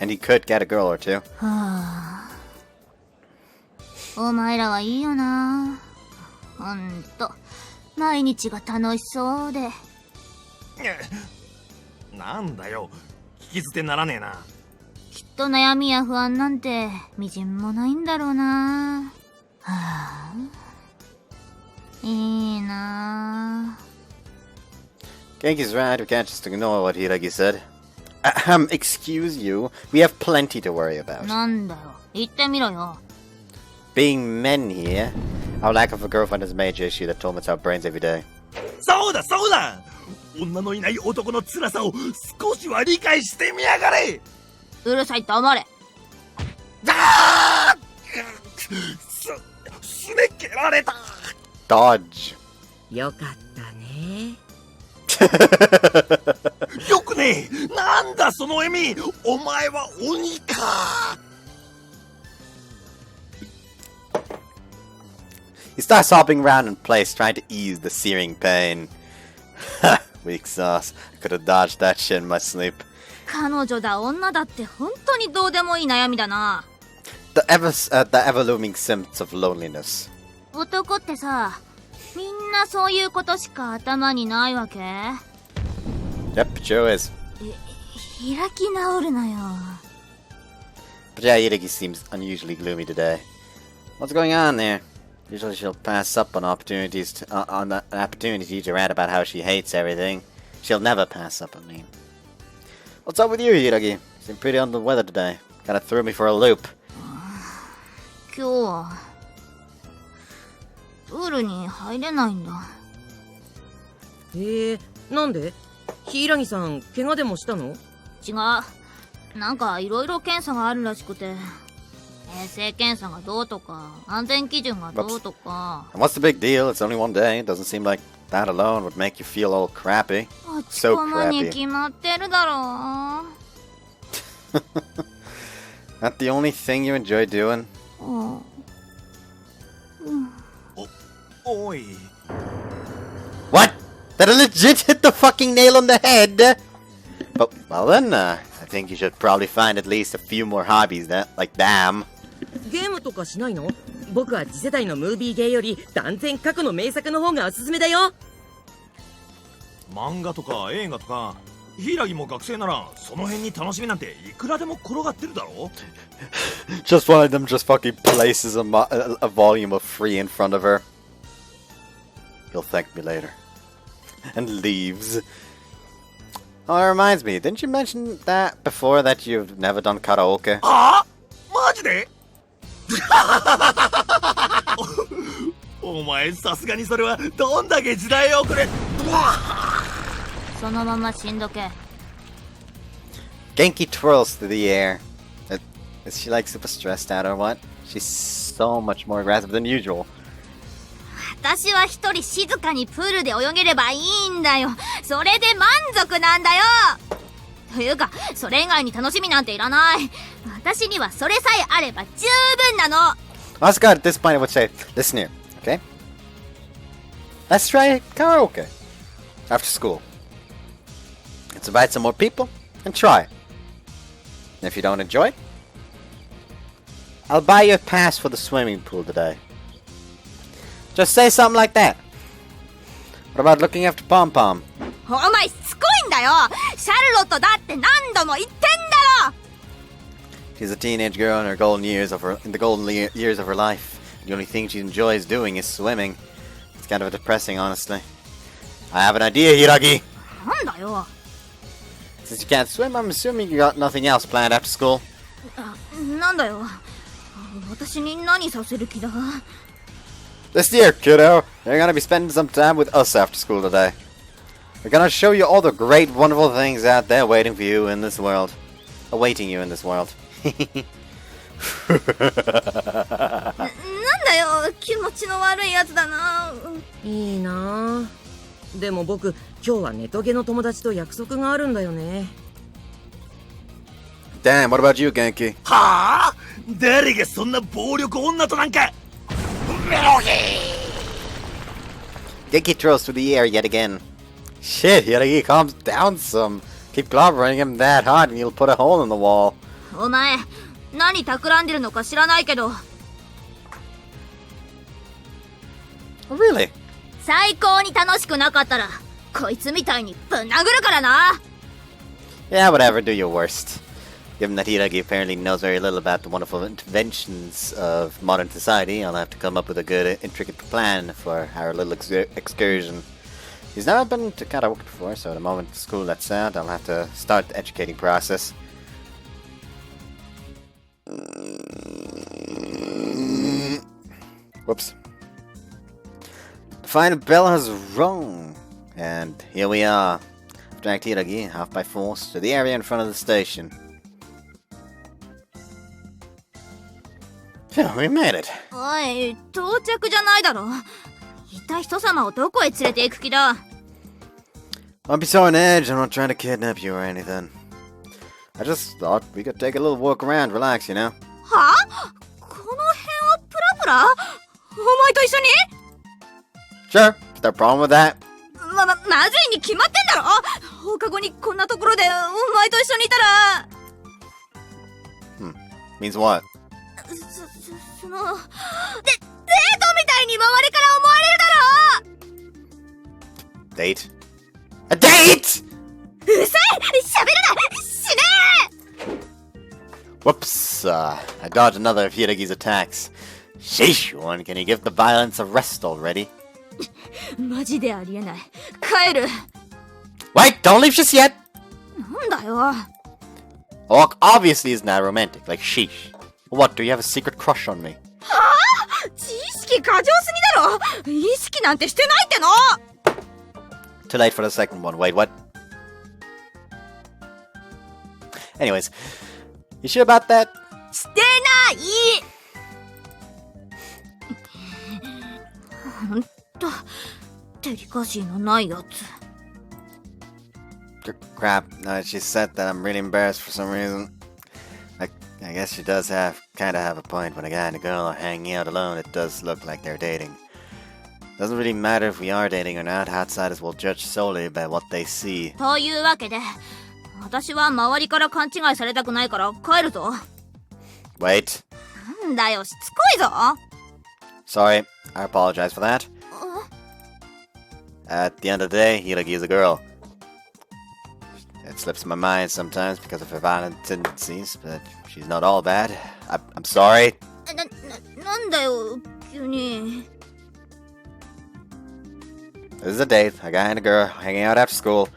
he could get a girl or two. はあ。お前らはいいよな。ほんと、毎日が楽しそうで。なんだよ、聞き捨てならねえな。きっと悩みや不安なんてみじんもないんだろうな。はあ。いいな。Genki's right, we can't just ignore what Hiragi said. Excuse you, we have plenty to worry about. なんだよ、言ってみろよ。Being men here, our lack of a girlfriend is a major issue that torments our brains every day. そうだそうだ、女のいない男の辛さを少しは理解してみやがれ。うるさいって黙れ。すね蹴られた。Dodge. よかったね。よくねえ。なんだその笑み。お前は鬼か。He starts hopping around in place, trying to ease the searing pain. Weak sauce. I could have dodged that shit in my sleep. 彼女だ女だって本当にどうでもいい悩みだな。The ever-looming symptoms of loneliness. 男ってさ、みんなそういうことしか頭にないわけ？ Yep, it sure is. 開き直るなよ。 But yeah, Hiragi seems unusually gloomy today. What's going on there? Usually she'll pass up on opportunities on an opportunity to rant about how she hates everything. She'll never pass up on me. What's up with you, Hiragi? You seem pretty under the weather today. Kinda threw me for a loop. 今日はプールに入れないんだ。なんで？柊さん、怪我でもしたの？違う。なんかいろいろ検査があるらしくて。衛生検査がどうとか、安全基準がどうとか。And what's the big deal? It's only one day. It doesn't seem like that alone would make you feel all crappy. 落ち込むに決まってるだろう。That the only thing you enjoy doing? おい。 What? That legit hit the fucking nail on the head? But, well then, I think you should probably find at least a few more hobbies that, like damn. ゲームとかしないの？僕は次世代のムービーゲーより断然過去の名作の方がおすすめだよ。漫画とか映画とか、柊も学生ならその辺に楽しみなんていくらでも転がってるだろ。 Just one of them just fucking places a volume of free in front of her. You'll thank me later. And leaves. Oh, that reminds me, didn't you mention that before that you've never done karaoke? あ？マジで？お前さすがにそれはどんだけ時代遅れ。そのまま死んどけ。 Genki twirls through the air. Is she like super stressed out or what? She's so much more aggressive than usual. 私は一人静かにプールで泳げればいいんだよ。それで満足なんだよ。というか、それ以外に楽しみなんていらない。私にはそれさえあれば十分なの。Asuka at this point I would say, listen here, okay? Let's try karaoke. After school. Let's invite some more people and try. And if you don't enjoy it, I'll buy you a pass for the swimming pool today. Just say something like that. What about looking after Pom Pom? お前しつこいんだよ。シャルロットだって何度も言ってんだろ。 She's a teenage girl in the golden years of her life. The only thing she enjoys doing is swimming. It's kind of depressing, honestly. I have an idea, Hiragi. なんだよ。 Since you can't swim, I'm assuming you got nothing else planned after school. なんだよ。私に何させる気だ。 This year, kiddo, you're gonna be spending some time with us after school today. We're gonna show you all the great, wonderful things out there waiting for you in this world. Awaiting you in this world. なんだだよ、気持ちの悪いやつだな。いいなあ。でも僕今日はネトゲの友達と約束があるんだよね。 Damn, what about you, Genki? はあ、誰がそんな暴力女となんか。 Genki throws through the air yet again. Shit, Hiragi, calm down some. Keep clobbering him that hard and you'll put a hole in the wall. お前、何企んでるのか知らないけど。Oh, really? 最高に楽しくなかったら、こいつみたいにぶん殴るからな。Yeah, whatever, do your worst. Given that Hiragi apparently knows very little about the wonderful inventions of modern society, I'll have to come up with a good, intricate plan for our little excursion. He's never been to Karaoke before, so the moment school lets out, I'll have to start the educating process. Whoops. The final bell has rung, and here we are. I've dragged Hiragi, half by force, to the area in front of the station. Phew, we made it. おい、到着じゃないだろ。一体人様をどこへ連れて行く気だ。 Don't be so on edge, I'm not trying to kidnap you or anything. I just thought we could take a little walk around, relax, you know? はあ？この辺をプラプラ？お前と一緒に？ Sure, is there a problem with that? まずいに決まってんだろ。放課後にこんなところでお前と一緒にいたら。Means what? そのデートみたいに周りから思われるだろ。 Date? A date?! うるさい！喋るな！死ね！ Whoops, I dodged another of Hiragi's attacks. Sheesh, one, can you give the violence a rest already? マジでありえない。帰る。 Wait, don't leave just yet! なんだよ。 Oh, obviously isn't that romantic, like sheesh. What, do you have a secret crush on me? はあ？知識過剰すぎだろ。意識なんてしてないっての。 Too late for the second one, wait, what? Anyways, you sure about that? してない。ほんと、デリカシーのないやつ。 Crap, she said that I'm really embarrassed for some reason. I guess she does kinda have a point. When a guy and a girl are hanging out alone, it does look like they're dating. Doesn't really matter if we are dating or not, outsiders will judge solely by what they see. というわけで、私は周りから勘違いされたくないから帰るぞ。 Wait. なんだよ、しつこいぞ。 Sorry, I apologize for that. At the end of the day, Hiragi is a girl. It slips my mind sometimes because of her violent tendencies, but she's not all bad. I'm sorry. なんだよ、急に。 This is a date, a guy and a girl hanging out after school.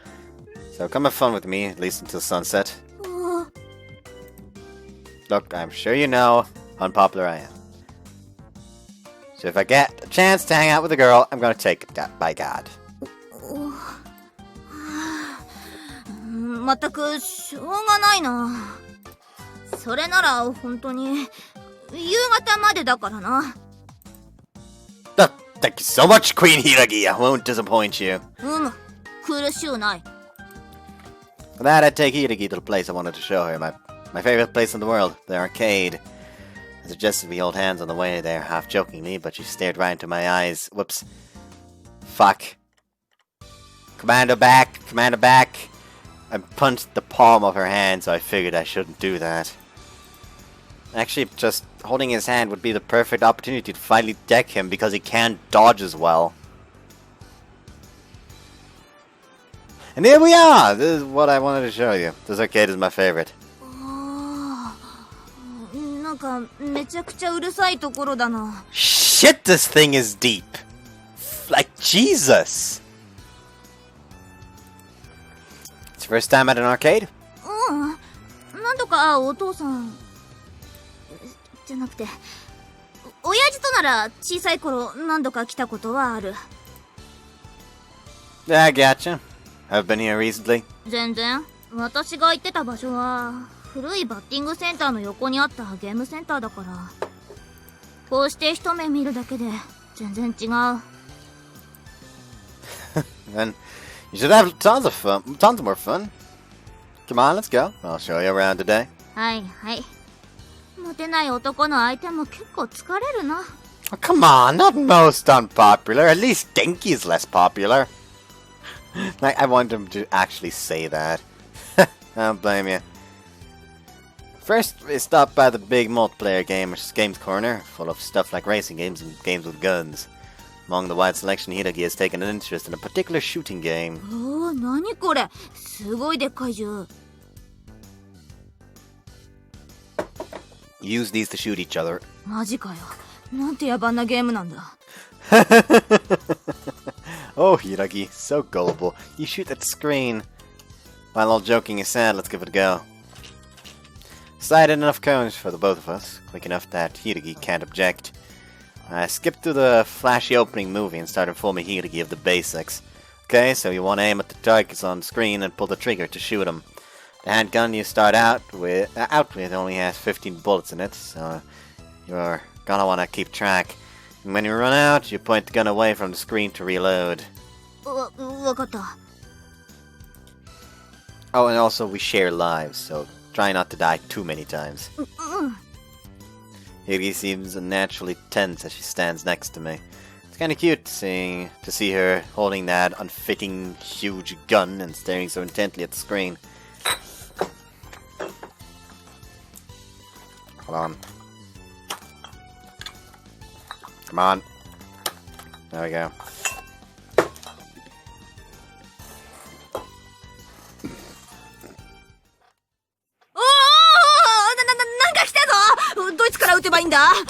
So come have fun with me, at least until sunset. Look, I'm sure you know how unpopular I am. So if I get a chance to hang out with a girl, I'm gonna take it, by God. まったくしょうがないな。それなら本当に夕方までだからな。Thank you so much, Queen Hiragi. I won't disappoint you. 苦しゅうない。 For that, I'd take Hiragi to the place I wanted to show her. My favorite place in the world, the arcade. I suggested we hold hands on the way there, half jokingly, but she stared right into my eyes. Whoops. Fuck. Commando back! Commando back! I punched the palm of her hand, so I figured I shouldn't do that. Actually, just holding his hand would be the perfect opportunity to finally deck him because he can't dodge as well. And here we are! This is what I wanted to show you. This arcade is my favorite. なんかめちゃくちゃうるさいところだな。 Shit, this thing is deep! Like Jesus! It's your first time at an arcade? 何度かお父さんじゃなくて親父となら小さい頃何度か来たことはある。 Yeah, I gotcha. I've been here recently. 全然。私が行ってた場所は古いバッティングセンターの横にあったゲームセンターだから。こうして一目見るだけで全然違う。 Then you should have tons more fun. Come on, let's go. I'll show you around today. はいはい。モテない男の相手も結構疲れるな。 Oh, come on, not most unpopular. At least Dinky is less popular. I want him to actually say that. I don't blame you. First, we stopped by the big multiplayer game, which is Games Corner, full of stuff like racing games and games with guns. Among the wide selection, Hideki has taken an interest in a particular shooting game. おお、なにこれ。すごいでっかい銃。 Use these to shoot each other. マジかよ。なんて野蛮なゲームなんだ。Oh, Hiragi, so gullible. You shoot at the screen. While all joking aside, let's give it a go. Sighted enough cones for the both of us, quick enough that Hiragi can't object. I skipped through the flashy opening movie and started informing Hiragi of the basics. Okay, so you want to aim at the targets on the screen and pull the trigger to shoot them. The handgun you start out with only has 15 bullets in it, so you're gonna want to keep track. And when you run out, you point the gun away from the screen to reload. わかった。 Oh, and also we share lives, so try not to die too many times. Hiri seems unnaturally tense as she stands next to me. It's kinda cute to see her holding that unfitting huge gun and staring so intently at the screen. Hold on. Come on. There we go.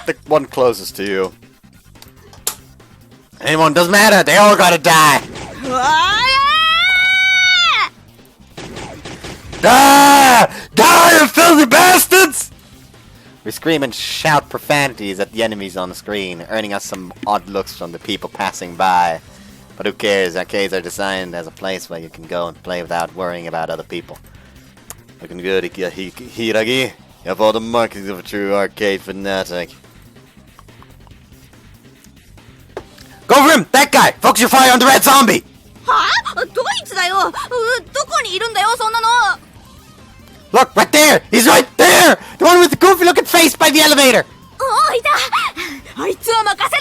The one closest to you. Anyone, doesn't matter, they all gotta die! Die! Die, you filthy bastards! We scream and shout profanities at the enemies on the screen, earning us some odd looks from the people passing by. But who cares, arcades are designed as a place where you can go and play without worrying about other people. Looking good, Hiragi. You have all the markings of a true arcade fanatic. Go for him! That guy! Focus your fire on the red zombie! はあ？どいつだよ。どこにいるんだよ、そんなの。 Look, right there! He's right there! The one with the goofy looking face by the elevator! おお、いた。あいつは任せ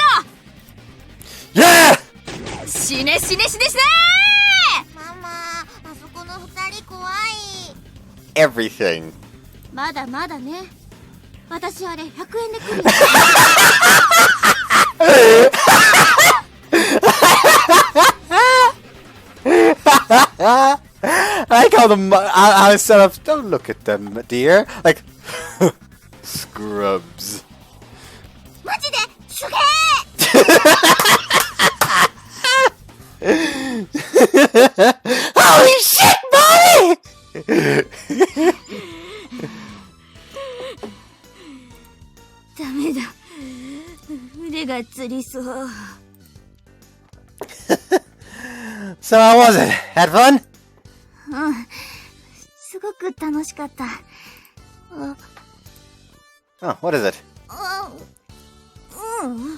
ろ。 Yeah! 死ね死ね死ね死ね。ママ、あそこの二人怖い。 Everything. まだまだね。私あれ100円で来る。 I like how I set up. Don't look at them, dear. Like scrubs. マジですげえ。 Holy shit, buddy! ダメだ。腕がつりそう。 So how was it? Had fun? うん。すごく楽しかった。Oh, what is it? うん。なんでも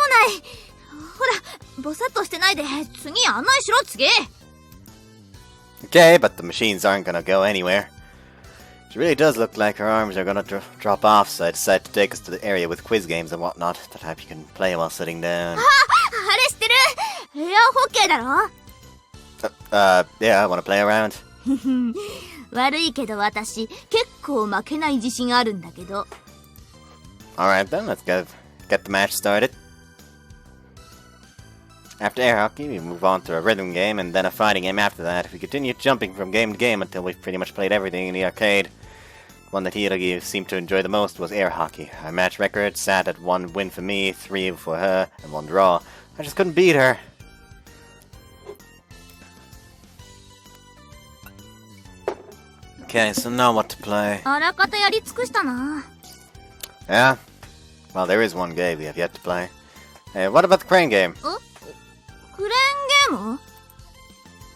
ない。ほら、ぼさっとしてないで、次案内しろ、次。 Okay, but the machines aren't gonna go anywhere. It really does look like her arms are gonna drop off, so I decided to take us to the area with quiz games and whatnot. The type you can play while sitting down. あれ知ってる？エアホッケーだろ？ Yeah, I wanna play around. 悪いけど私、結構負けない自信あるんだけど。 Alright then, let's get the match started. After air hockey, we move on to a rhythm game and then a fighting game after that. We continue jumping from game to game until we've pretty much played everything in the arcade. One that Hiragi seemed to enjoy the most was air hockey. Our match record sat at 1 win for me, 3 for her, and 1 draw. I just couldn't beat her. Okay, so now what to play? あらかたやり尽くしたな。 Yeah? Well, there is one game we have yet to play. Hey, what about the crane game? クレーンゲーム？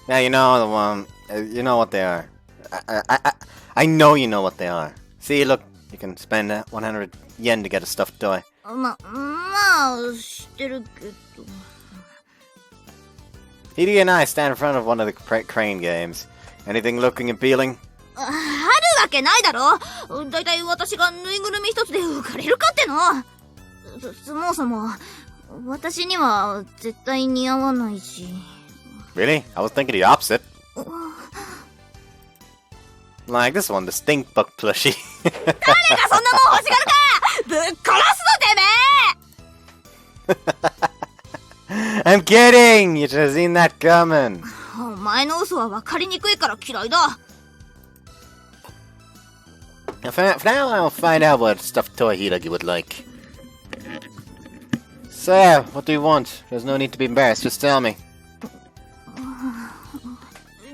Yeah, you know the one. You know what they are. I know you know what they are. See, look, You can spend 100 yen to get a stuffed toy. まあ、知ってるけど。Hideki and I stand in front of one of the crane games. Anything looking appealing? あるわけないだろ。だいたい私がぬいぐるみ一つで浮かれるかっての。そもそも、私には絶対似合わないし。Really? I was thinking the opposite. Like this one, the stink bug plushie. 誰がそんなもん欲しがるか。ぶっ殺すぞてめえ。 I'm kidding! You should have seen that coming. お前の嘘は分かりにくいから嫌いだ。For now, I'll find out what stuffed toy Hideki would like. So, what do you want? There's no need to be embarrassed, just tell me.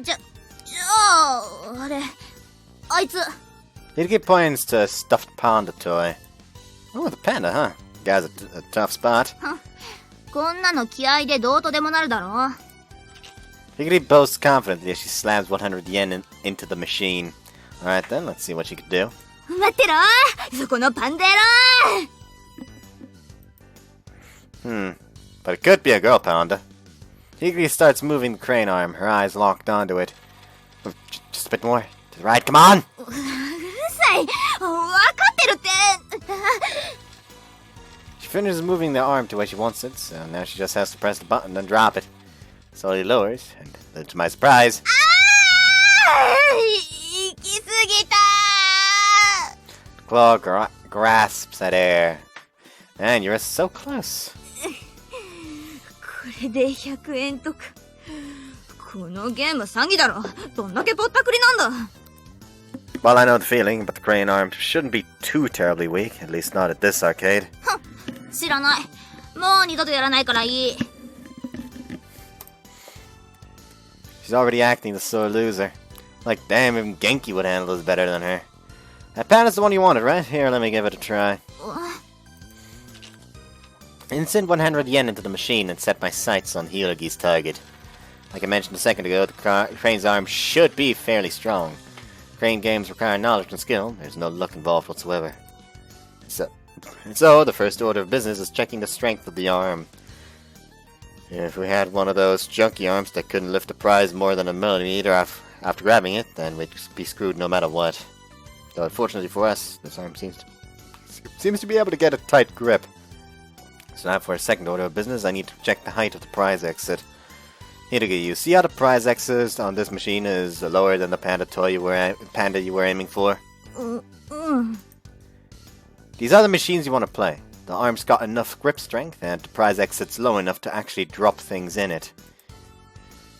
じゃあ、あれ、あいつ。Hideki points to a stuffed panda toy. Oh, the panda, huh? Guy's a tough spot. こんなの気合でどうとでもなるだろ。Hideki boasts confidently as she slams 100 yen into the machine. Alright then, let's see what she can do. 待ってろ、そこのパンデロ。But it could be a girl panda. Hideki starts moving the crane arm, her eyes locked onto it. Just a bit more. To the right, come on! うるさい、分かってるって。She finishes moving the arm to where she wants it, so now she just has to press the button and drop it. Slowly lowers, and then to my surprise... 行き過ぎた。 The claw grasps at air. Man, you're so close. これで100円とか。このゲーム詐欺だろ。どんだけぼったくりなんだ。 Well, I know the feeling, but the crane arm shouldn't be too terribly weak, at least not at this arcade. 知らない。もう二度とやらないからいい。 She's already acting the sore loser. Like, damn, even Genki would handle this better than her. That panda's the one you wanted, right? Here, let me give it a try. Insert 100 yen into the machine and set my sights on Hideki's target. Like I mentioned a second ago, the crane's arm should be fairly strong. Crane games require knowledge and skill. There's no luck involved whatsoever. So, the first order of business is checking the strength of the arm. If we had one of those junky arms that couldn't lift a prize more than a millimeter after grabbing it, then we'd be screwed no matter what. Though unfortunately for us, this arm seems to be able to get a tight grip. So now for a second order of business, I need to check the height of the prize exit. Hideki, you see how the prize exit on this machine is lower than the panda toy you were aiming for? These are the machines you want to play. The arm's got enough grip strength, and the prize exit's low enough to actually drop things in it.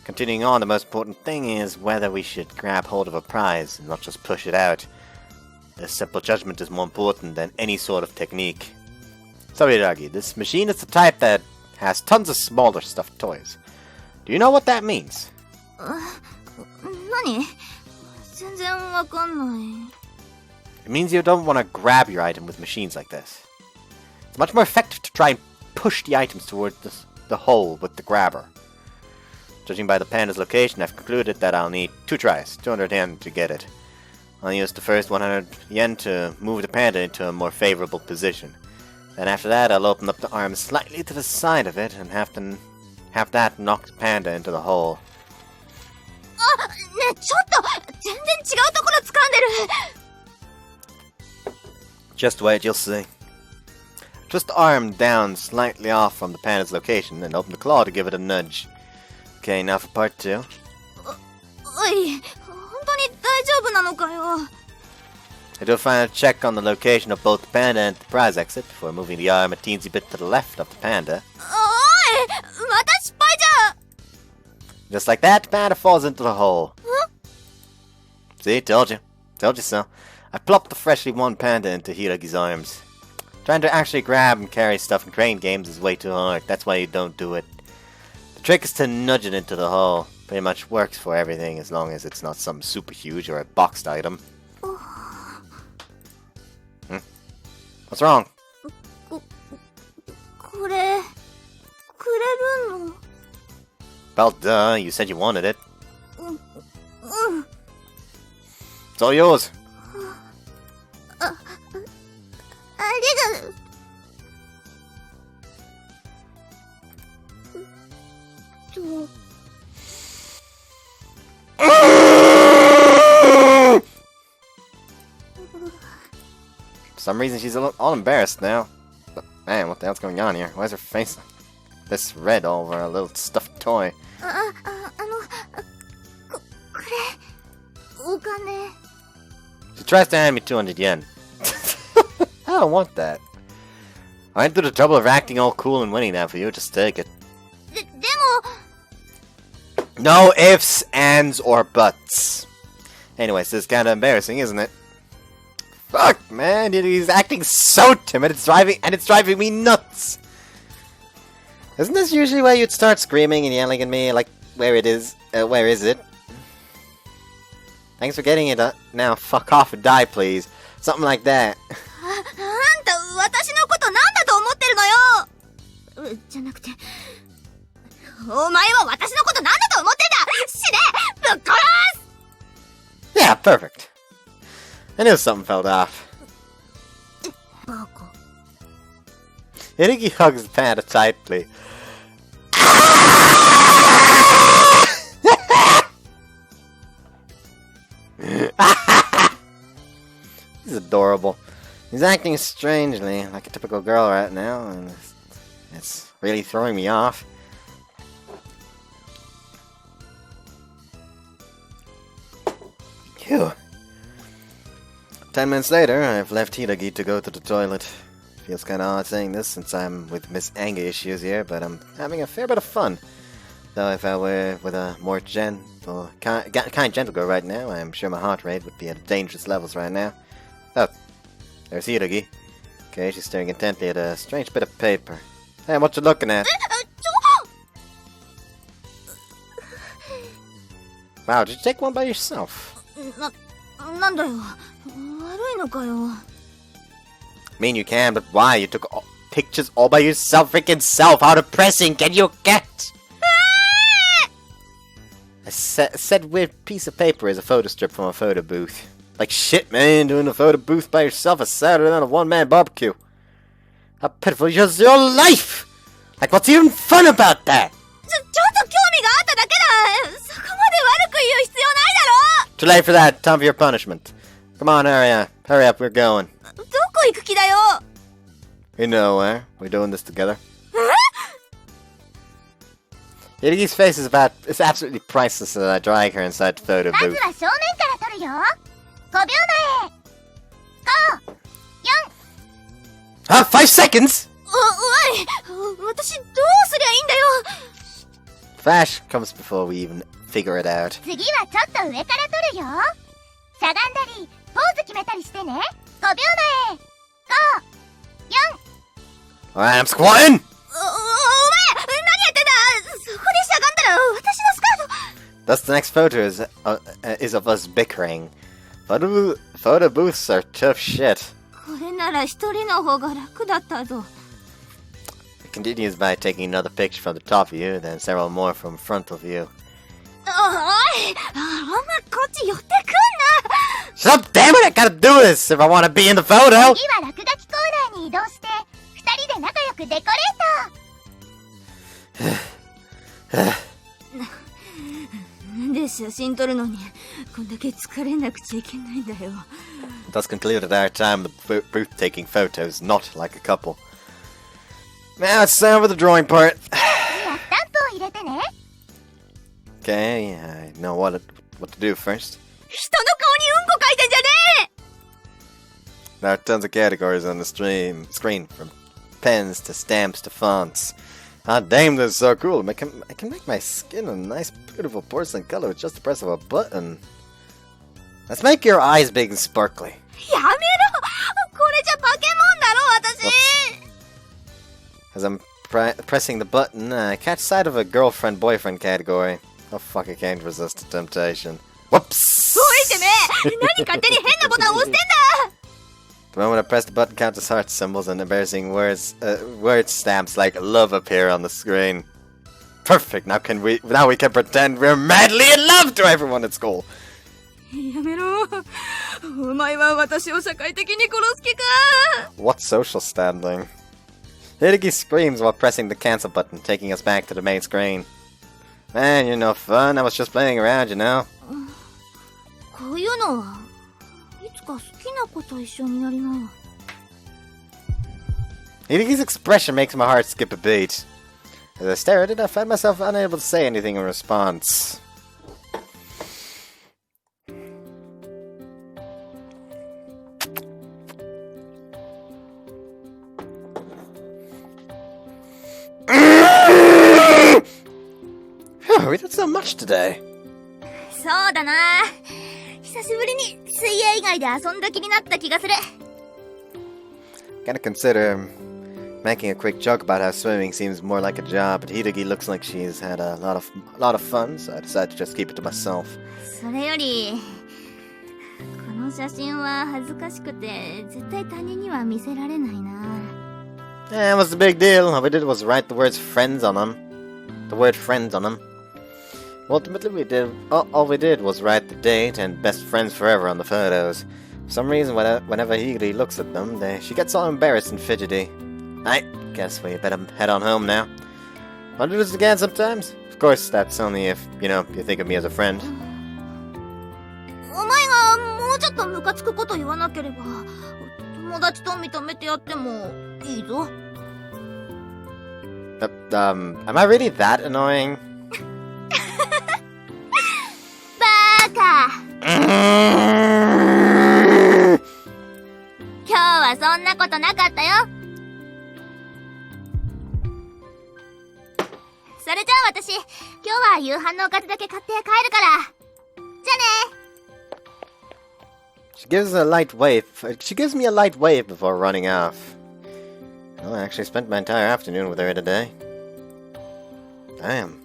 Continuing on, the most important thing is whether we should grab hold of a prize and not just push it out. A simple judgment is more important than any sort of technique. So Hiragi, this machine is the type that has tons of smaller stuffed toys. Do you know what that means? 何？全然わかんない。 It means you don't want to grab your item with machines like this. It's much more effective to try and push the items towards the hole with the grabber. Judging by the panda's location, I've concluded that I'll need 2 tries, 200 yen to get it. I'll use the first 100 yen to move the panda into a more favorable position. Then after that, I'll open up the arm slightly to the side of it and have that knock the panda into the hole. あ、ねえ、ちょっと全然違うところ掴んでる。 Just wait, you'll see. Twist the arm down slightly off from the panda's location and open the claw to give it a nudge. Okay, now for part 2. おい、本当に大丈夫なのかよ。 I do a final check on the location of both the panda and the prize exit before moving the arm a teensy bit to the left of the panda. おい、また失敗じゃん。 Just like that, the panda falls into the hole. See, told you. Told you so. I plopped the freshly won panda into Hideki's arms. Trying to actually grab and carry stuff in crane games is way too hard. That's why you don't do it. The trick is to nudge it into the hole. Pretty much works for everything as long as it's not some super huge or a boxed item. What's wrong? これ、くれるの？ Well, duh, you said you wanted it. うん。 It's all yours. For some reason, she's all embarrassed now. But man, what the hell's going on here? Why is her face this red all over a little stuffed toy? これお金 She tries to hand me 200 yen. I don't want that. I went through the trouble of acting all cool and winning that for you. Just take it. でも No ifs, ands, or buts. Anyways, this is kind of embarrassing, isn't it? Fuck, man, he's acting so timid. It's driving me nuts. Isn't this usually where you'd start screaming and yelling at me, like, where is it? Thanks for getting it now. Fuck off and die, please. Something like that. あんた、私のことなんだと思ってるのよじゃなくて、お前は私のことなんだと思ってんだ死ねぶっ殺す Yeah, perfect. I knew something fell off. バカ Irigi hugs the panda tightly. He's adorable. He's acting strangely, like a typical girl right now, and it's really throwing me off. Phew. 10 minutes later, I've left Hidagi to go to the toilet. Feels kinda odd saying this since I'm with Miss Anger issues here, but I'm having a fair bit of fun. Though if I were with a more gentle, kind gentle girl right now, I'm sure my heart rate would be at dangerous levels right now. Oh, there's Hidagi. Okay, she's staring intently at a strange bit of paper. Hey, what you looking at? Wow, did you take one by yourself? なんだよ悪いのかよ Mean you can, but why? You took pictures all by yourself, freaking self. How depressing can you get? A said weird piece of paper is a photo strip from a photo booth. Like shit, man, doing a photo booth by yourself is sadder than a one-man barbecue. How pitiful is your life? Like, what's even fun about that? ちょっと興味があっただけだそこまで悪く言う必要ないだろ Too late for that. Time for your punishment. Come on, hurry up, we're going. どこ行く気だよ You know where. We're doing this together. Hidegi's face is absolutely priceless as I drag her inside the photo まず booth. は正面から撮るよ5秒前5 4 5 seconds? おい私どうすりゃいいんだよ Flash comes before we even figure it out. 次はちょっと上から撮るよしゃがんだりポーズ決めたりしてね5秒前5 4 Alright, I'm squatting! お前何やってんだそこでしゃがんだら私のスカート Thus, the next photo is of us bickering. Photo booths are tough shit. これなら一人の方が楽だったぞ It continues by taking another picture from the top view, then several more from frontal view. おいあんまこっち寄ってくんな Shut up, damn it! I gotta do this if I want to be in the photo! 次は落書きコーナーに移動して2人で仲良くデコレートなんで写真撮るのにこんだけ疲れなくちゃいけないんだよ Thus concluded our time the booth taking photos, not like a couple. Now it's time for the drawing part. 次はスタンプを入れてね Okay, I know what to do first. 人の顔にうんこ書いてんじゃねえ There are tons of categories on the screen, from pens to stamps to fonts. Ah, damn, this is so cool. I can make my skin a nice, beautiful porcelain color with just the press of a button. Let's make your eyes big and sparkly. やめろこれじゃ化け物だろ私 As I'm pressing the button, I catch sight of a girlfriend-boyfriend category. Oh fuck, I can't resist the temptation. Whoops! おいてめえ何勝手に変なボタン押してんだ The moment I press the button, countless heart symbols and embarrassing word stamps like love appear on the screen. Perfect. Now we can pretend we're madly in love to everyone at school. やめろ。お前は私を社会的に殺す気か。 What social standing? Hideki screams while pressing the cancel button, taking us back to the main screen. Man, you're no fun. I was just playing around, you know? こういうのはいつか好きな子と一緒にやりなよ。Hideki's expression makes my heart skip a beat. As I stare at it, I find myself unable to say anything in response. We did so much today. そうだな。久しぶりに水泳以外で遊んだ気になった気がする。Gotta consider making a quick joke about how swimming seems more like a job, but Hideki looks like she's had a lot of fun, so I decided to just keep it to myself. それより、この写真は恥ずかしくて絶対他人には見せられないな。Yeah, what's the big deal? All we did was write the words friends on them. The word friends on them. Ultimately, all we did was write the date and best friends forever on the photos. For some reason, whenever Higiri looks at them, she gets all embarrassed and fidgety. I guess we better head on home now. Want to do this again sometimes? Of course, that's only if, you think of me as a friend. お前がもうちょっとムカつくこと言わなければ、友達と認めてやってもいいぞ。Am I really that annoying? バーカ。今日はそんなことなかったよ。それじゃあ私、今日は夕飯のおかずだけ買って帰るから。じゃあね。She gives me a light wave before running off. Well, I actually spent my entire afternoon with her today. Damn.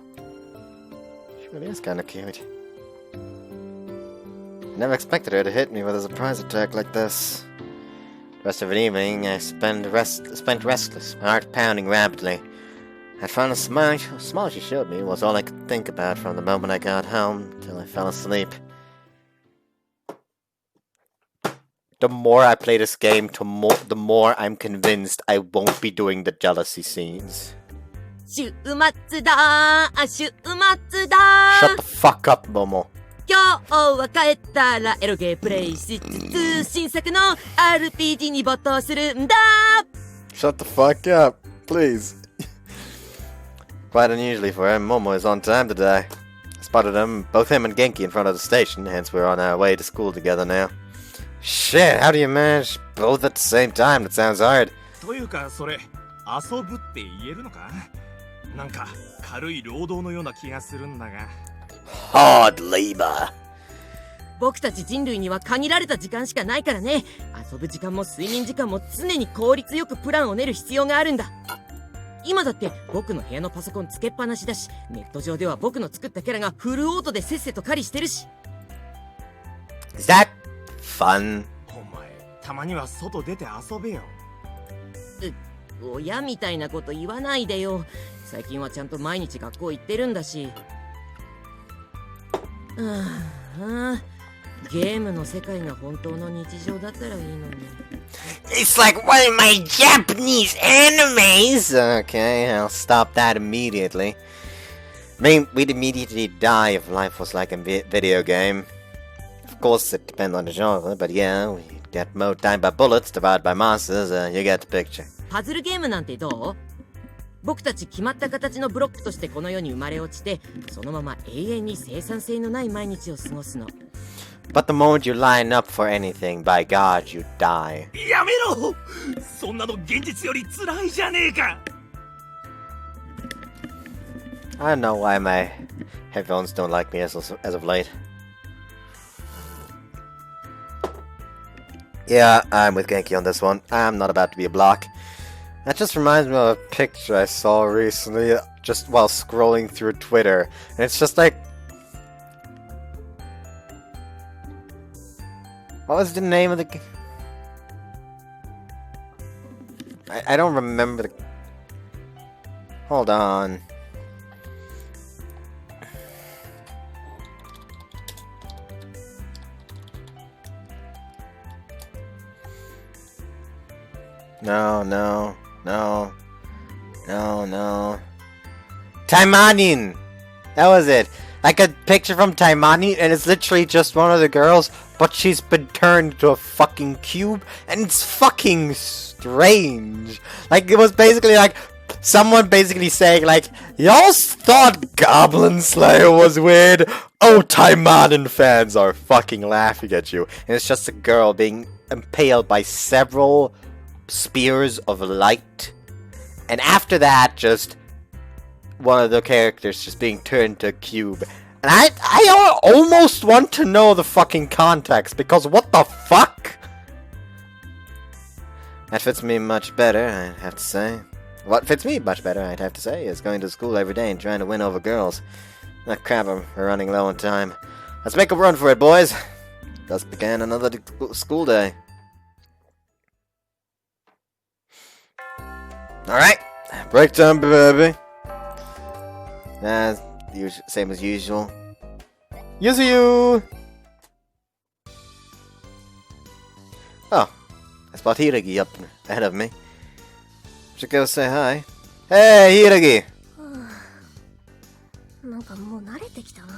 She really is kind of cute. I never expected her to hit me with a surprise attack like this. The rest of the evening, I spent restless, my heart pounding rapidly. I found a smile she showed me was all I could think about from the moment I got home till I fell asleep. The more I play this game, the more I'm convinced I won't be doing the jealousy scenes. 週末だ週末だ Shut the fuck up, Momo. 今日は帰ったらエロゲープレイしつつ新作の RPG に没頭するんだ Shut the fuck up, please. Quite unusually for him, Momo is on time today. I spotted both him and Genki in front of the station, hence we're on our way to school together now. Shit, how do you manage both at the same time? That sounds hard. というかそれ遊ぶって言えるのか？なんか軽い労働のような気がするんだが。Hard labor. 僕たち人類には限られた時間しかないからね。遊ぶ時間も睡眠時間も常に効率よくプランを練る必要があるんだ。今だって僕の部屋のパソコンつけっぱなしだし、ネット上では僕の作ったキャラがフルオートでせっせと狩りしてるし。Is that fun? お前たまには外出て遊べよ。親みたいなこと言わないでよ。最近はちゃんと毎日学校行ってるんだし。ゲームの世界が本当の日常だったらいいのに。It's like one of my Japanese animes! Okay, I'll stop that immediately. I mean, we'd immediately die if life was like a video game. Of course, it depends on the genre, but yeah, we get mowed down by bullets, devoured by monsters, you get the picture. パズルゲームなんてどう？僕たち決まった形のブロックとしてこの世に生まれ落ちて、そのまま永遠に生産性のない毎日を過ごすの。But the moment you line up for anything, by God, you die. やめろ！そんなの現実より辛いじゃねえか。I don't know why my headphones don't like me as of late. Yeah, I'm with Genki on this one. I'm not about to be a block. That just reminds me of a picture I saw recently, just while scrolling through Twitter. And it's just like... What was the name of the... I don't remember the... Hold on. No, no, no, no, no. Taimanin! That was it. Like a picture from Taimanin, and it's literally just one of the girls, but she's been turned into a fucking cube, and it's fucking strange. Like, it was basically like, someone basically saying like, y'all thought Goblin Slayer was weird? Oh, Taimanin fans are fucking laughing at you. And it's just a girl being impaled by several spears of light. And after that, just one of the characters just being turned to a cube. And I almost want to know the fucking context, because what the fuck? That fits me much better, I'd have to say. What fits me much better, I'd have to say, is going to school every day and trying to win over girls. Ah, crap, we're running low on time. Let's make a run for it, boys! Thus began another school day. Alright, break time, baby. Same as usual. Yuzuyu! Oh, I spot Hiragi up ahead of me. Should go say hi. Hey, Hiragi! なんかもう慣れてきたな。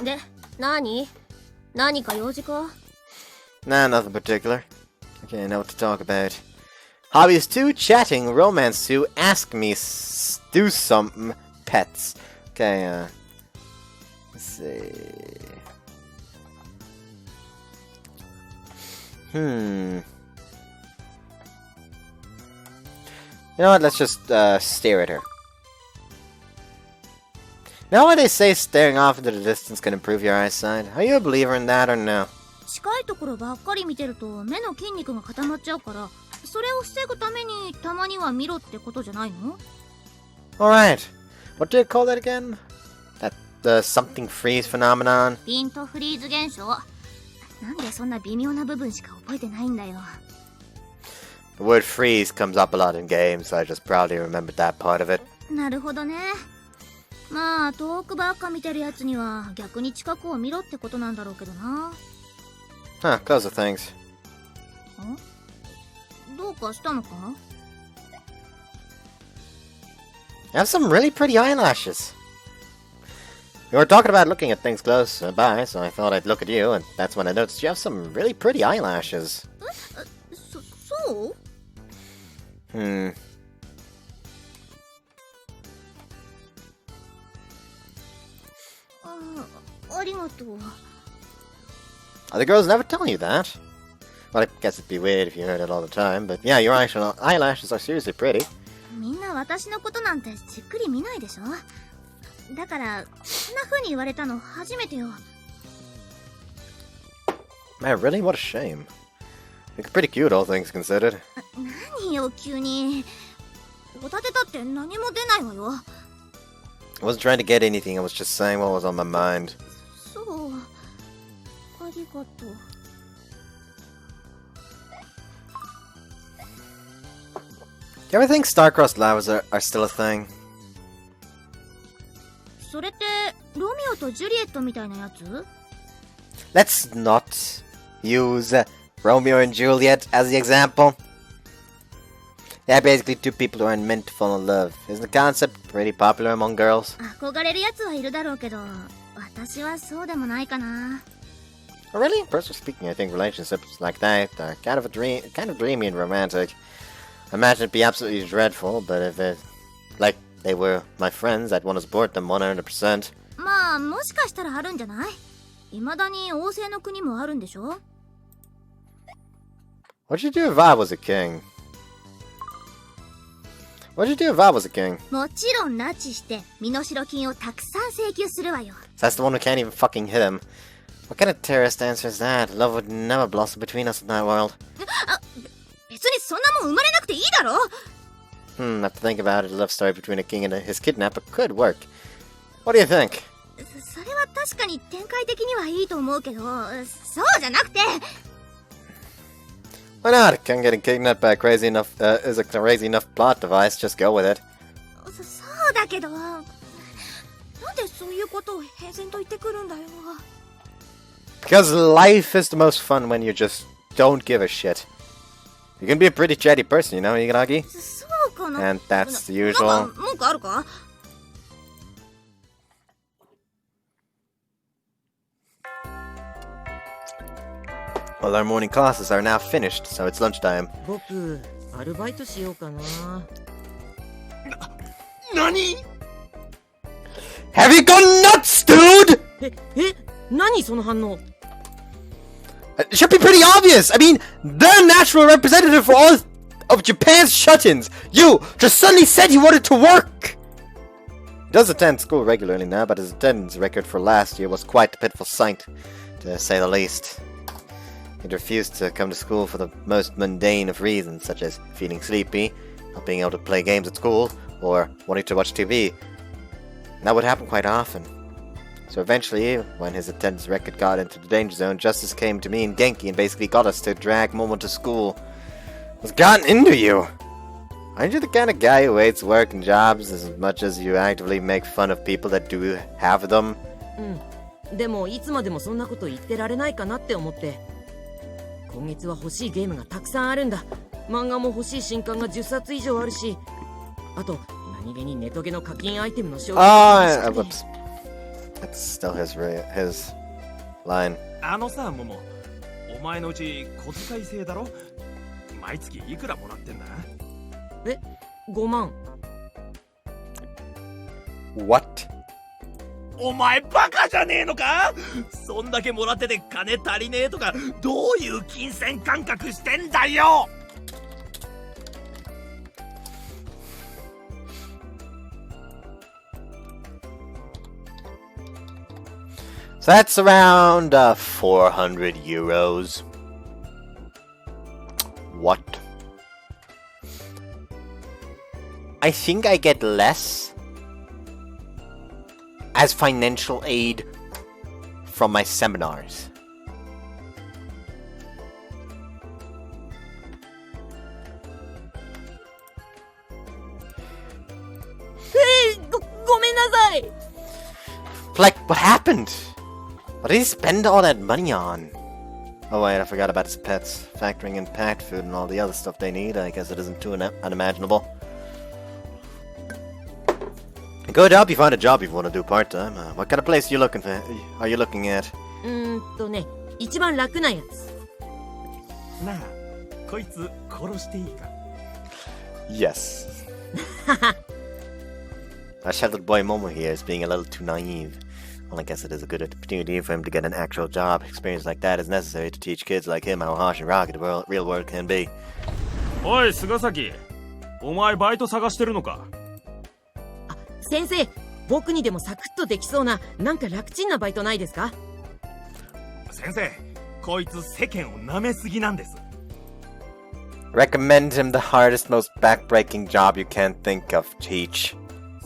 で、何か用事か？ Nah, nothing particular. Okay, I know what to talk about. Hobbies 2, chatting, romance 2, ask me, do something, pets. Okay, let's see. You know what, let's just stare at her. You know what they say staring off into the distance can improve your eyesight? Are you a believer in that or no? 近いところばっかり見てると目の筋肉が固まっちゃうから、それを防ぐためにたまには見ろってことじゃないの？ Alright. What do you call that again? The something freeze phenomenon? ピントフリーズ現象。なんでそんな微妙な部分しか覚えてないんだよ。 The word freeze comes up a lot in games, so I just proudly remembered that part of it. なるほどね。まあ遠くばっか見てるやつには逆に近くを見ろってことなんだろうけどな。 Huh, close the things. どうかしたのか？ You have some really pretty eyelashes. We were talking about looking at things close by, so I thought I'd look at you, and that's when I noticed you have some really pretty eyelashes. そう？ ありがとう。 Other girls never tell you that. Well, I guess it'd be weird if you heard it all the time, but yeah, your eyelashes are seriously pretty. みんな私のことなんてじっくり見ないでしょ。だからそんな風に言われたの初めてよ。 Man, really? What a shame. You're pretty cute, all things considered. 何よ急に。おだてたって何も出ないわよ。 I wasn't trying to get anything, I was just saying what was on my mind. そう。ありがとう。 Do you ever think star-crossed lovers are still a thing? それってロミオとジュリエットみたいなやつ？ Let's not use Romeo and Juliet as the example. They're basically two people who are meant to fall in love. Isn't the concept pretty popular among girls? 憧れるやつはいるだろうけど、私はそうでもないかな。 Oh, really? Personally speaking, I think relationships like that are kind of dreamy and romantic. I imagine it'd be absolutely dreadful, but if it, like, they were my friends, I'd want to support them 100%. まあもしかしたらあるんじゃない？未だに王政の国もあるんでしょ？ What'd you do if I was a king? What'd you do if I was a king? もちろん拉致して身代金をたくさん請求するわよ。 So that's the one who can't even fucking hit him. What kind of terrorist answer is that? Love would never blossom between us in that world. 別にそんなもん生まれなくていいだろ。 Have to think about it. A love story between a king and his kidnapper could work. What do you think? それは確かに展開的にはいいと思うけど、そうじゃなくて。 Why not? A king getting kidnapped by a crazy enough is a crazy enough plot device. Just go with it. そうだけど、なんでそういうことを平然と言ってくるんだよ。 Because life is the most fun when you just don't give a shit. You can be a pretty chatty person, you know, Igaragi? そうかな。 And that's the なん usual. か文句あるか？ Well, our morning classes are now finished, so it's lunchtime. 僕、アルバイトしようかな。何？ Have you gone nuts, dude? 何その反応？ It should be pretty obvious. I mean, the natural representative for all of Japan's shut-ins. You just suddenly said he wanted to work. He does attend school regularly now, but his attendance record for last year was quite a pitiful sight, to say the least. He refused to come to school for the most mundane of reasons, such as feeling sleepy, not being able to play games at school, or wanting to watch TV. And that would happen quite often. So eventually, when his attendance record got into the danger zone, Justice came to me and Genki and basically got us to drag Momo to school. What's gotten into you? Aren't you the kind of guy who hates work and jobs as much as you actively make fun of people that do have them? でもいつまでもそんなこと言ってられないかなって思って。今月は欲しいゲームがたくさんあるんだ。漫画も欲しい新刊が10冊以上あるし、あと何気にネトゲの課金アイテムの商品 whoops. That's still his line. あのさ、モモ。お前のうち小遣い制だろ？毎月いくらもらってんだ？5万。What? お前バカじゃねえのか？そんだけもらってて金足りねえとか、どういう金銭感覚してんだよ！ So that's around 400 euros. What? I think I get less as financial aid from my seminars. Like, what happened? What did he spend all that money on? Oh wait, I forgot about his pets. Factoring in pet food and all the other stuff they need, I guess it isn't too unimaginable. Good, help you find a job if you want to do part-time. What kind of place are you looking at? ね、一番楽なやつ。なあ、こいつ殺していいか？ Yes. Our sheltered boy Momo here is being a little too naive. Well, I guess it is a good opportunity for him to get an actual job. Experience like that is necessary to teach kids like him how harsh and rocky the real world can be. おい、菅崎。お前バイト探してるのか？先生、僕にでもサクッとできそうな、なんか楽ちんなバイトないですか？先生、こいつ世間を舐めすぎなんです。Recommend him the hardest, most backbreaking job you can think of, Teach.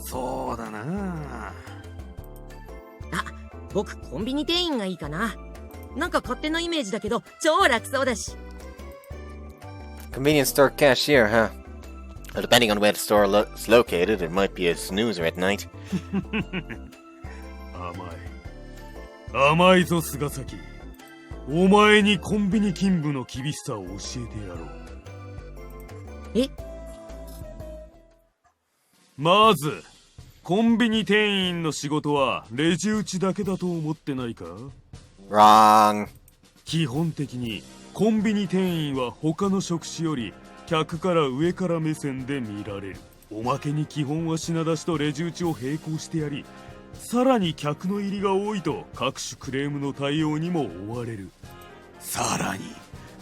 そうだな。僕コンビニ店員がいいかな。なんか勝手なイメージだけど超楽そうだし。Convenience store cashier, huh? Well, depending on where the store is located, it might be a snoozer at night. 甘いぞ菅崎。お前にコンビニ勤務の厳しさを教えてやろう。え？まずコンビニ店員の仕事はレジ打ちだけだと思ってないか？ Wrong. 基本的にコンビニ店員は他の職種より客から上から目線で見られる。おまけに基本は品出しとレジ打ちを並行してやり、さらに客の入りが多いと各種クレームの対応にも追われる。さらに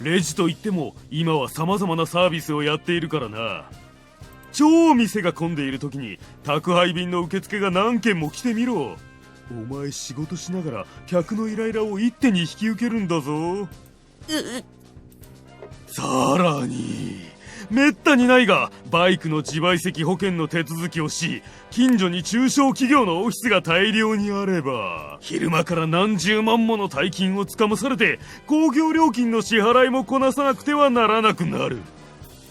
レジといっても今は様々なサービスをやっているからな。超店が混んでいる時に宅配便の受付が何件も来てみろ。お前仕事しながら客のイライラを一手に引き受けるんだぞ。さらにめったにないがバイクの自賠責保険の手続きをし、近所に中小企業のオフィスが大量にあれば昼間から何十万もの大金をつかまされて公共料金の支払いもこなさなくてはならなくなる。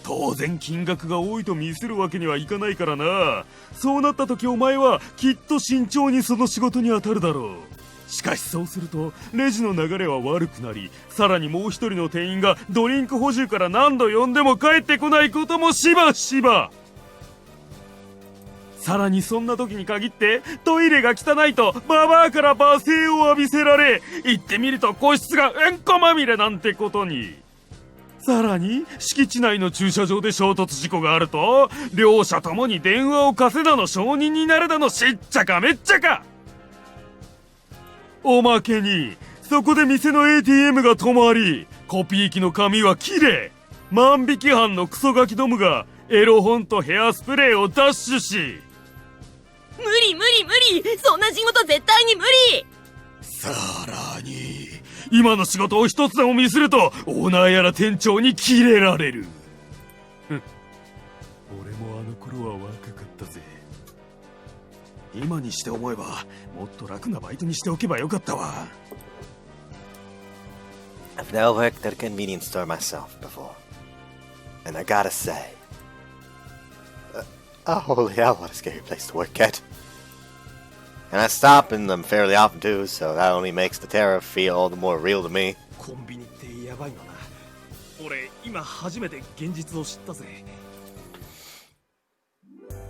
当然金額が多いと見せるわけにはいかないからな。そうなった時お前はきっと慎重にその仕事に当たるだろう。しかしそうするとレジの流れは悪くなり、さらにもう一人の店員がドリンク補充から何度呼んでも帰ってこないこともしばしば。さらにそんな時に限ってトイレが汚いとババアから罵声を浴びせられ、行ってみると個室がうんこまみれなんてことに。さらに敷地内の駐車場で衝突事故があると、両者ともに電話を貸せだの証人になれだのしっちゃかめっちゃか。おまけにそこで店の ATM が止まり、コピー機の紙は切れ、万引き犯のクソガキどもがエロ本とヘアスプレーをダッシュし、無理無理無理、そんな仕事絶対に無理。さらに今の仕事を一つでもミスるとオーナーやら店長にキレられる。俺もあの頃は若かったぜ。今にして思えばもっと楽なバイトにしておけばよかったわ。 I've never worked at a convenience store myself before, and I gotta say, holy hell, what a scary place to work at. And I stop in them fairly often too, so that only makes the terror feel all the more real to me. コンビニってやばいのな。俺今初めて現実を知ったぜ。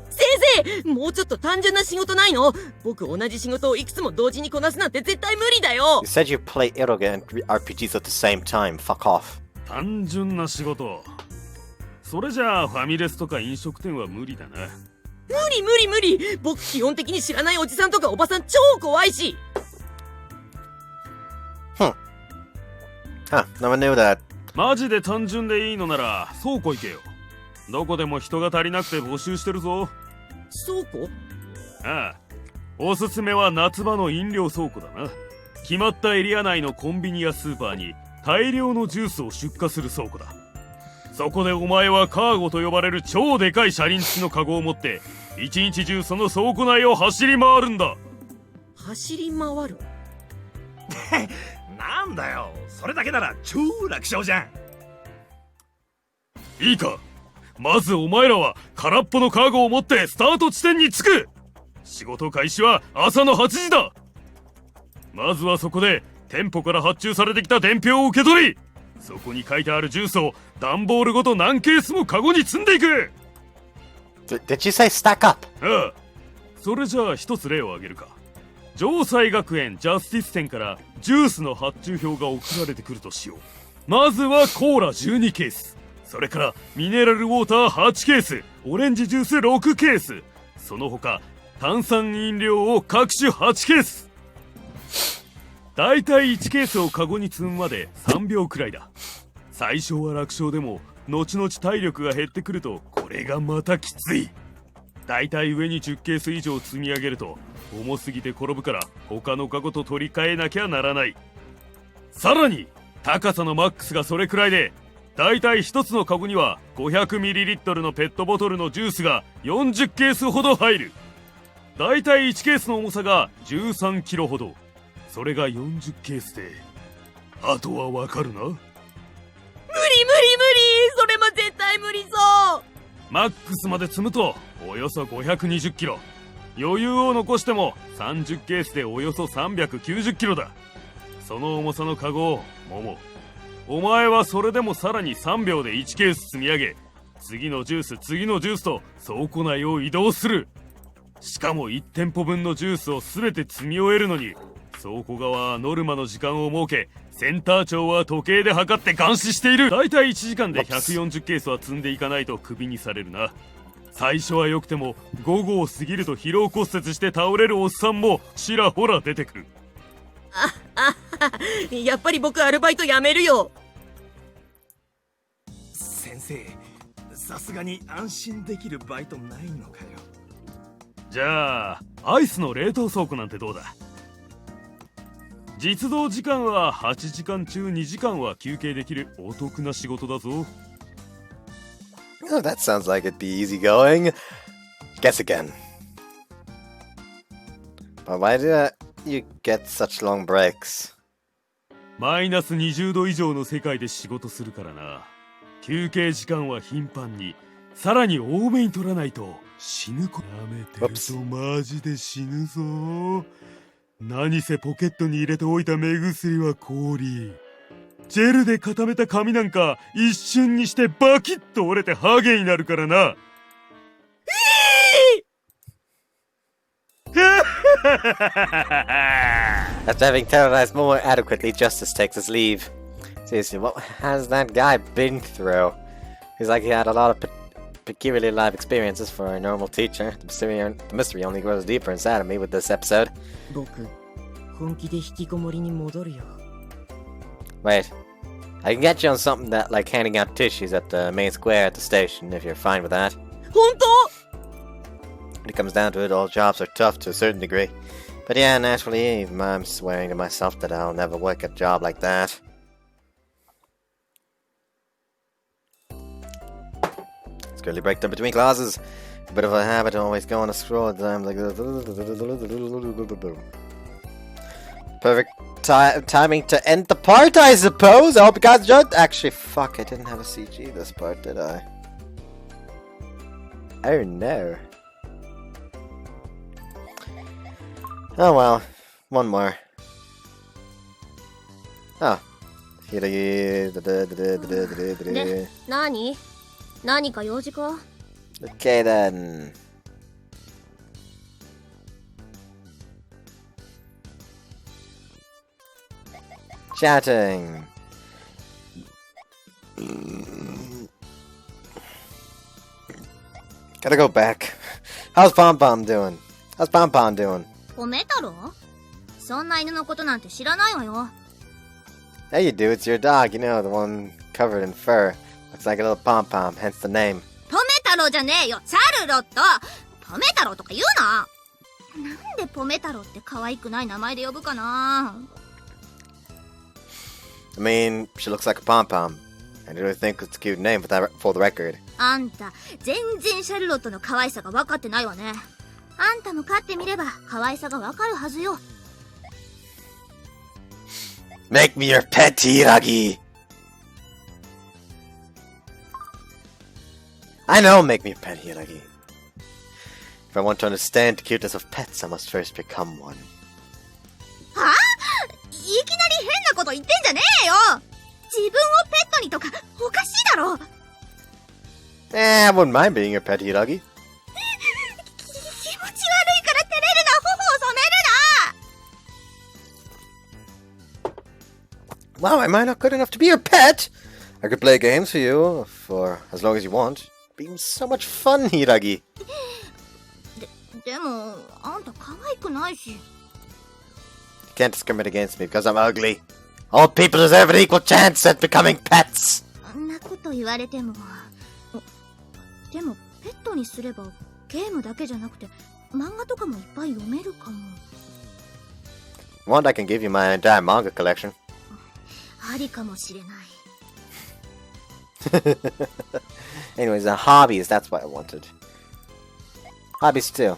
先生、もうちょっと単純な仕事ないの？僕同じ仕事をいくつも同時にこなすなんて絶対無理だよ。 You said you play Eroge and RPGs at the same time. Fuck off. 単純な仕事、それじゃあファミレスとか飲食店は無理だな。無理無理無理。僕基本的に知らないおじさんとかおばさん超怖いし。Huh, never knew that. マジで単純でいいのなら倉庫行けよ。どこでも人が足りなくて募集してるぞ。倉庫？ああ、おすすめは夏場の飲料倉庫だな。決まったエリア内のコンビニやスーパーに大量のジュースを出荷する倉庫だ。そこでお前はカーゴと呼ばれる超でかい車輪付きのカゴを持って一日中その倉庫内を走り回るんだ。走り回る？なんだよ、それだけなら超楽勝じゃん。いいか、まずお前らは空っぽのカーゴを持ってスタート地点に着く。仕事開始は朝の8時だ。まずはそこで店舗から発注されてきた伝票を受け取り、そこに書いてあるジュースを段ボールごと何ケースもカゴに積んでいく。Did you say stack up? ああ、それじゃあ一つ例を挙げるか。城西学園ジャスティス店からジュースの発注表が送られてくるとしよう。まずはコーラ12ケース、それからミネラルウォーター8ケース、オレンジジュース6ケース、その他炭酸飲料を各種8ケース。だいたい1ケースをカゴに積むまで3秒くらいだ。最初は楽勝でも後々体力が減ってくるとこれがまたきつい。だいたい上に10ケース以上積み上げると重すぎて転ぶから他のカゴと取り替えなきゃならない。さらに高さのマックスがそれくらいで、だいたい1つのカゴには 500ml のペットボトルのジュースが40ケースほど入る。だいたい1ケースの重さが13キロほど。それが40ケースで、あとはわかるな。無理無理無理、それも絶対無理そう。マックスまで積むとおよそ520キロ、余裕を残しても30ケースでおよそ390キロだ。その重さのカゴをモモ、お前はそれでもさらに3秒で1ケース積み上げ、次のジュース次のジュースと倉庫内を移動する。しかも1店舗分のジュースを全て積み終えるのに、倉庫側はノルマの時間を設け、センター長は時計で測って監視している。だいたい1時間で140ケースは積んでいかないとクビにされるな。最初は良くても午後を過ぎると疲労骨折して倒れるおっさんもちらほら出てくる。やっぱり僕アルバイト辞めるよ。先生、さすがに安心できるバイトないのかよ。じゃあアイスの冷凍倉庫なんてどうだ。実動時間は8時間中2時間は休憩できるお得な仕事だぞ。Oh, that sounds like it'd be easy going. Guess again. But why do you get such long breaks? マイナス20度以上の世界で仕事するからな。休憩時間は頻繁に、さらに多めに取らないと死ぬこ。やめてるとマジで死ぬぞ。何せポケットに入れておいた目薬は氷。ジェルで固めた髪なんか一瞬にしてバキッと折れてハゲになるからな。After having terrorized more adequately, Justice takes his leave. Seriously, what has that guy been through? He's like he had a lot of peculiarly life experiences for a normal teacher. The mystery only grows deeper inside of me with this episode. 僕、本気で引きこもりに戻るよ。Wait, I can get you on something that like handing out tissues at the main square at the station if you're fine with that. 本当？ When it comes down to it, all jobs are tough to a certain degree. But yeah, naturally, I'm swearing to myself that I'll never work a job like that. Scarcely break them between classes. A bit of a habit, always going to scroll at times like this. Perfect timing to end the part, I suppose. I hope you guys enjoyed. Actually, fuck, I didn't have a CG this part, did I? Oh no. Oh well, one more. Oh. で、何？何か用事か？ Okay then. Chatting. Gotta go back. How's Pom Pom doing? How's Pom Pom doing? ポメ太郎？そんな犬のことなんて知らないわよ。Yeah, you do. It's your dog, you know, the one covered in fur. Looks like a little pom pom, hence the name. ポメ太郎じゃねえよ、チャルロット。ポメ太郎とか言うな。なんでポメ太郎って可愛くない名前で呼ぶかな。I mean, she looks like a pom pom. I really think it's a cute name for the record. あんた、全然シャルロットの可愛さが分かってないわね。あんたも飼ってみれば可愛さが分かるはずよ。Make me your pet, Hiragi! I know, make me your pet, Hiragi. If I want to understand the cuteness of pets, I must first become one. はあ？いきなり変なこと言ってんじゃねえよ。自分をペットにとかおかしいだろ。I wouldn't mind being your pet, Hiragi. 気持ち悪いから照れるな、頬を染めるな。 Wow, am I not good enough to be your pet? I could play games for you for as long as you want. It'd be so much fun, Hiragi. でも、あんた可愛くないし。You can't discriminate against me because I'm ugly. All people deserve an equal chance at becoming pets. そんなこと言われても。でも、ペットにすればゲームだけじゃなくて漫画とかもいっぱい読めるかも。Want, I can give you my entire manga collection. ありかもしれない。Anyways, hobbies, that's what I wanted. Hobbies too.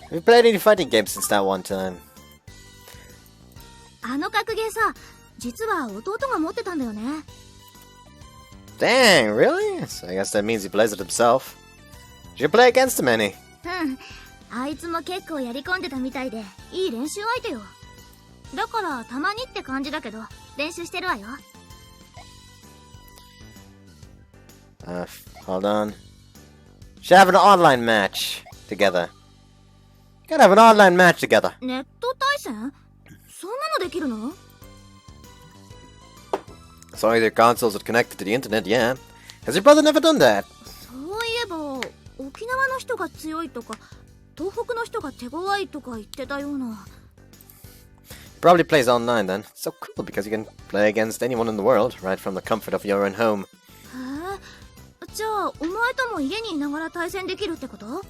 Have you played any fighting games since that one time? あの格ゲーさ、実は弟が持ってたんだよね。Dang, really? So I guess that means he plays it himself. Did you play against him any? うん。あいつも結構やり込んでたみたいで、いい練習相手よ。だからたまにって感じだけど、練習してるわよ。Hold on. Should have an online match together. Gotta have an online match together. ネット対戦？そんなのできるの？ As long as your consoles are connected to the internet, yeah. Has your brother never done that? そういえば、沖縄の人が強いとか、東北の人が手強いとか言ってたような。He probably plays online then. It's so cool because you can play against anyone in the world, right from the comfort of your own home. へえ。じゃあ、お前とも家にいながら対戦できるってこと？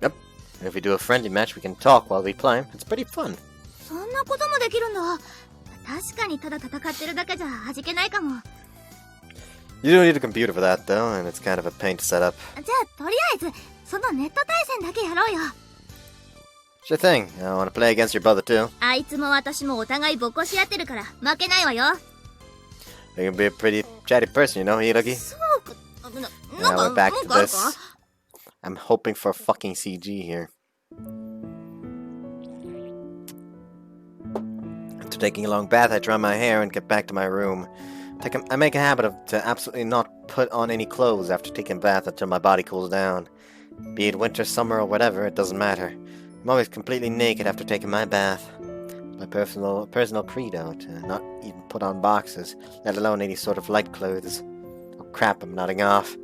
Yep. And if we do a friendly match, we can talk while we play. It's pretty fun. そんなこともできるんだ。確かにただ戦ってるだけじゃ味気ないかも。You don't need a computer for that though, and it's kind of a pain to set up. じゃあとりあえずそのネット対戦だけやろうよ。Sure thing. I want to play against your brother too. あいつも私もお互いボコし合ってるから負けないわよ。 You can be a pretty chatty person, you know, Hiragi. そうか、Now なん we're か back 文 to 句ある this. か？ I'm hoping for fucking CG here. After taking a long bath, I dry my hair and get back to my room. I make a habit of to absolutely not put on any clothes after taking a bath until my body cools down. Be it winter, summer, or whatever, it doesn't matter. I'm always completely naked after taking my bath. My personal credo to not even put on boxers, let alone any sort of light clothes. Oh crap, I'm nodding off.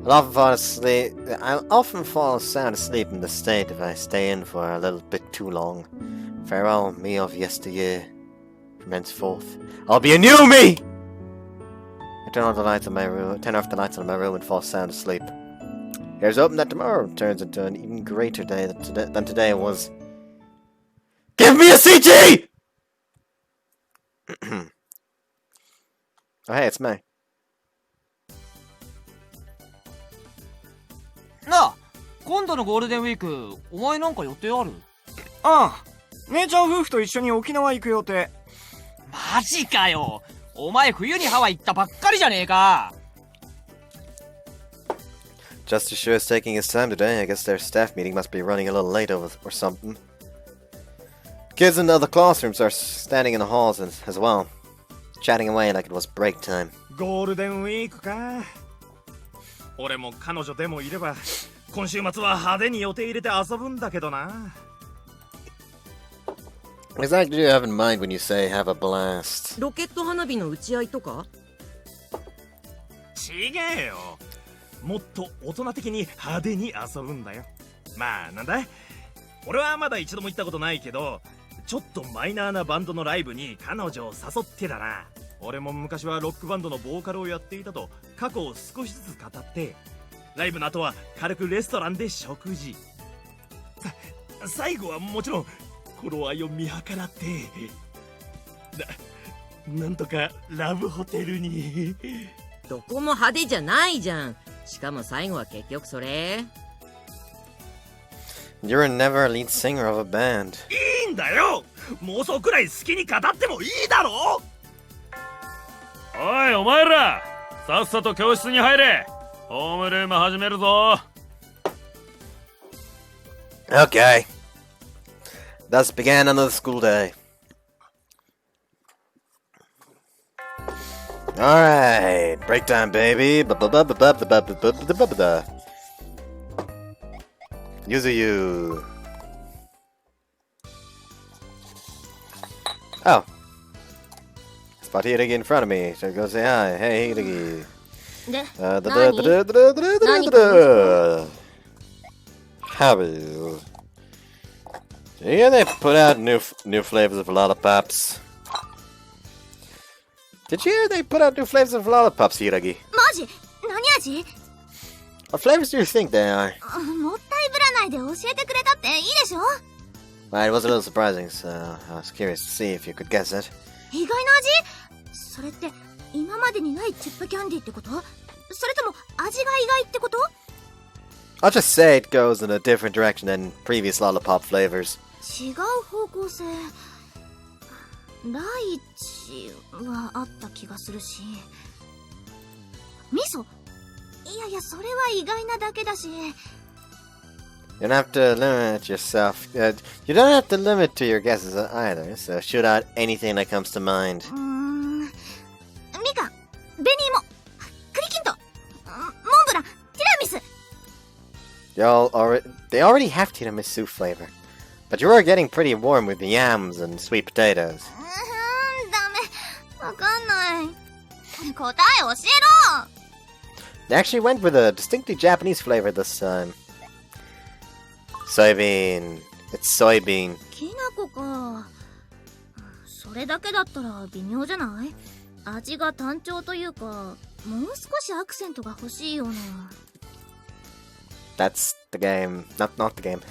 I'll often fall sound asleep in this state if I stay in for a little bit too long. Farewell, me of yesteryear. From henceforth, I'll be a new me! I turn off the lights in my room and fall sound asleep. Here's hoping that tomorrow turns into an even greater day than today was. Give me a CG! Oh hey, it's May. なあ、今度のゴールデンウィーク、お前なんか予定ある？ああ、姉ちゃん夫婦と一緒に沖縄行く予定。マジかよ。お前冬にハワイ行ったばっかりじゃねえか。Just as sure as taking his time today, I guess their staff meeting must be running a little late or something. Kids in the other classrooms are standing in the halls as well, chatting away like it was break time. ゴールデンウィークか。俺も彼女でもいれば今週末は派手に予定入れて遊ぶんだけどな。What exactly do you have in mind when you say have a blast? ロケット花火の打ち合いとか？ちげえよ。もっと大人的に派手に遊ぶんだよ。まあなんだ、俺はまだ一度も行ったことないけど、ちょっとマイナーなバンドのライブに彼女を誘ってだな。俺も昔はロックバンドのボーカルをやっていたと過去を少しずつ語って、ライブの後は軽くレストランで食事。最後はもちろん頃合いを見計らってなんとかラブホテルに。どこも派手じゃないじゃん。しかも最後は結局それ。You're never a lead singer of a band. いいんだよ。妄想くらい好きに語ってもいいだろ。おいお前ら、さっさと教室に入れ。ホームルーム始めるぞ。Okay. Thus began another school day. Alright, break time, baby. Yuzuyu. Oh. Spot Hiragi in front of me. So go say hi. Hey, Hiragi. で、 How are you? Yeah, they put out new flavors of lollipops. Did you hear they put out new flavors of lollipops, Hiragi? マジ？何味？ What flavors do you think they are? もったいぶらないで教えてくれたっていいでしょ？ Well, it was a little surprising, so I was curious to see if you could guess it. 意外な味？それって今までにないチップキャンディーってこと？それとも味が意外ってこと？ I'll just say it goes in a different direction than previous lollipop flavors. 違う方向性。ライチはあった気がするし。味噌？いやいや、それは意外なだけだし。You don't have to limit yourself. You don't have to limit to your guesses either, so shoot out anything that comes to mind. みかん、紅芋、栗きんとん、モンブラン、ティラミス。They already have tiramisu flavor. But you are getting pretty warm with the yams and sweet potatoes. ダメ。わかんない。答え教えろ。 They actually went with a distinctly Japanese flavor this time. Soybean. It's soybean. きなこか。それだけだったら微妙じゃない？味が単調というか、もう少しアクセントが欲しいような。That's the game. Not the game.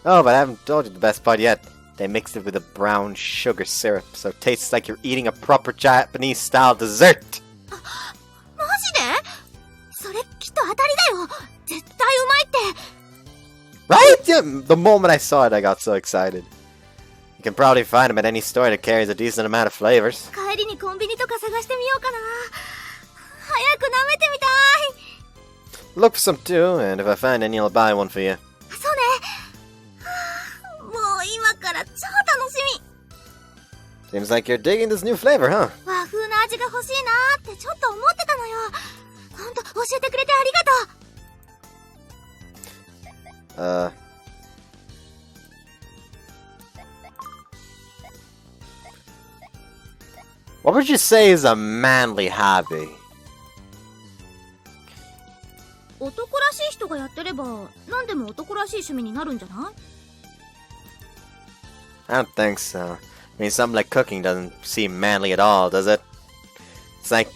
Oh, but I haven't told you the best part yet. They mixed it with a brown sugar syrup, so it tastes like you're eating a proper Japanese-style dessert. マジで？それきっと当たりだよ。絶対うまいって。 Right? The moment I saw it, I got so excited. You can probably find them at any store that carries a decent amount of flavors. 帰りにコンビニとか探してみようかな。早く舐めてみたい。 Look for some too, and if I find any, I'll buy one for you. そうね。もう今から超楽しみ。 Seems like you're digging this new flavor, huh? 和風の味が欲しいなーってちょっと思ってたのよ。ほんと教えてくれてありがとう。What would you say is a manly hobby? 男らしい人がやってれば何でも男らしい趣味になるんじゃない？ I don't think so. I mean, something like cooking doesn't seem manly at all, does it? It's like,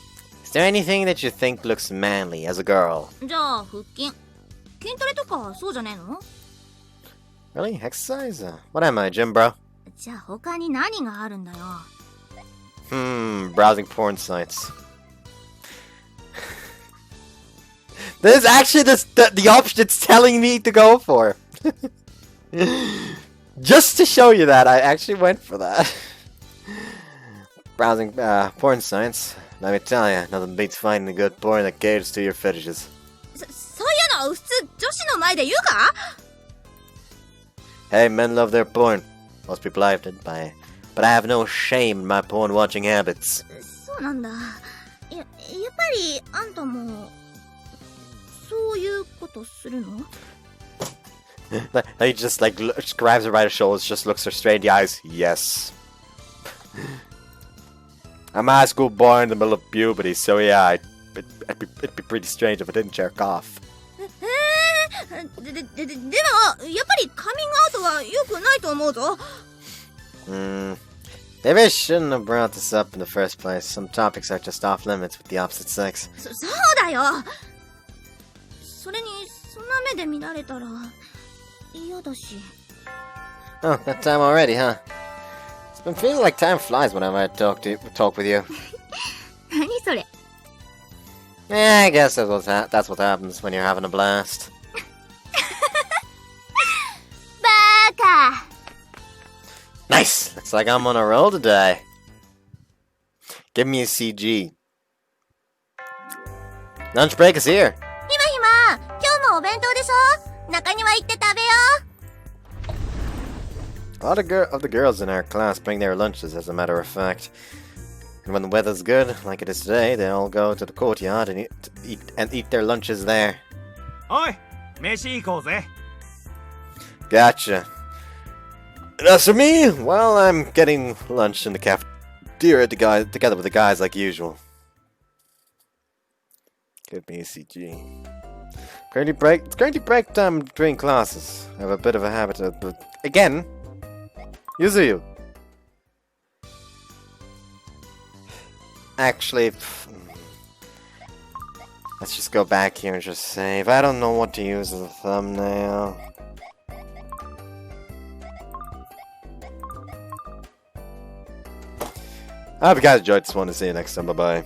is there anything that you think looks manly as a girl? じゃあ腹筋。筋トレとかそうじゃねえの？ Really? Exercise? What am I, gym bro? じゃあ他に何があるんだよ。Browsing porn sites. This is actually the option it's telling me to go for. Just to show you that, I actually went for that. Browsing porn sites. Let me tell you, nothing beats finding a good porn that caters to your fetishes. そういうの普通女子の前で言うか？ Hey, men love their porn. Most people I did by, but I have no shame in my porn watching habits. そうなんだ。やっぱりあんたもそういうことするの？ He just like just grabs her by the shoulders, just looks her straight in the eyes. Yes. I'm a high school boy in the middle of puberty, so yeah, it'd be pretty strange if I didn't jerk off. でもやっぱりカミングアウトは良くないと思うぞ。Maybe I shouldn't have brought this up in the first place. Some topics are just off limits with the opposite sex. そうだよ。それにそんな目で見られたら嫌だし。 Oh, that time already, huh? It's been feeling like time flies whenever I talk with you. 何それ？ Yeah, I guess that's what happens when you're having a blast. バカ。 Nice! Looks like I'm on a roll today. Give me a CG. Lunch break is here. 今日もお弁当でしょ？中庭行って食べよう。 A lot of the girls in our class bring their lunches, as a matter of fact. And when the weather's good, like it is today, they all go to the courtyard and eat their lunches there. おい、飯行こうぜ。 Gotcha. And as for me, well, I'm getting lunch in the cafeteria together with the guys like usual. Give me a CG. It's currently break time between classes. I have a bit of a habit of... But again, Yuzuyu. Actually, let's just go back here and just save. I don't know what to use as a thumbnail. I hope you guys enjoyed this one. See you next time. Bye-bye.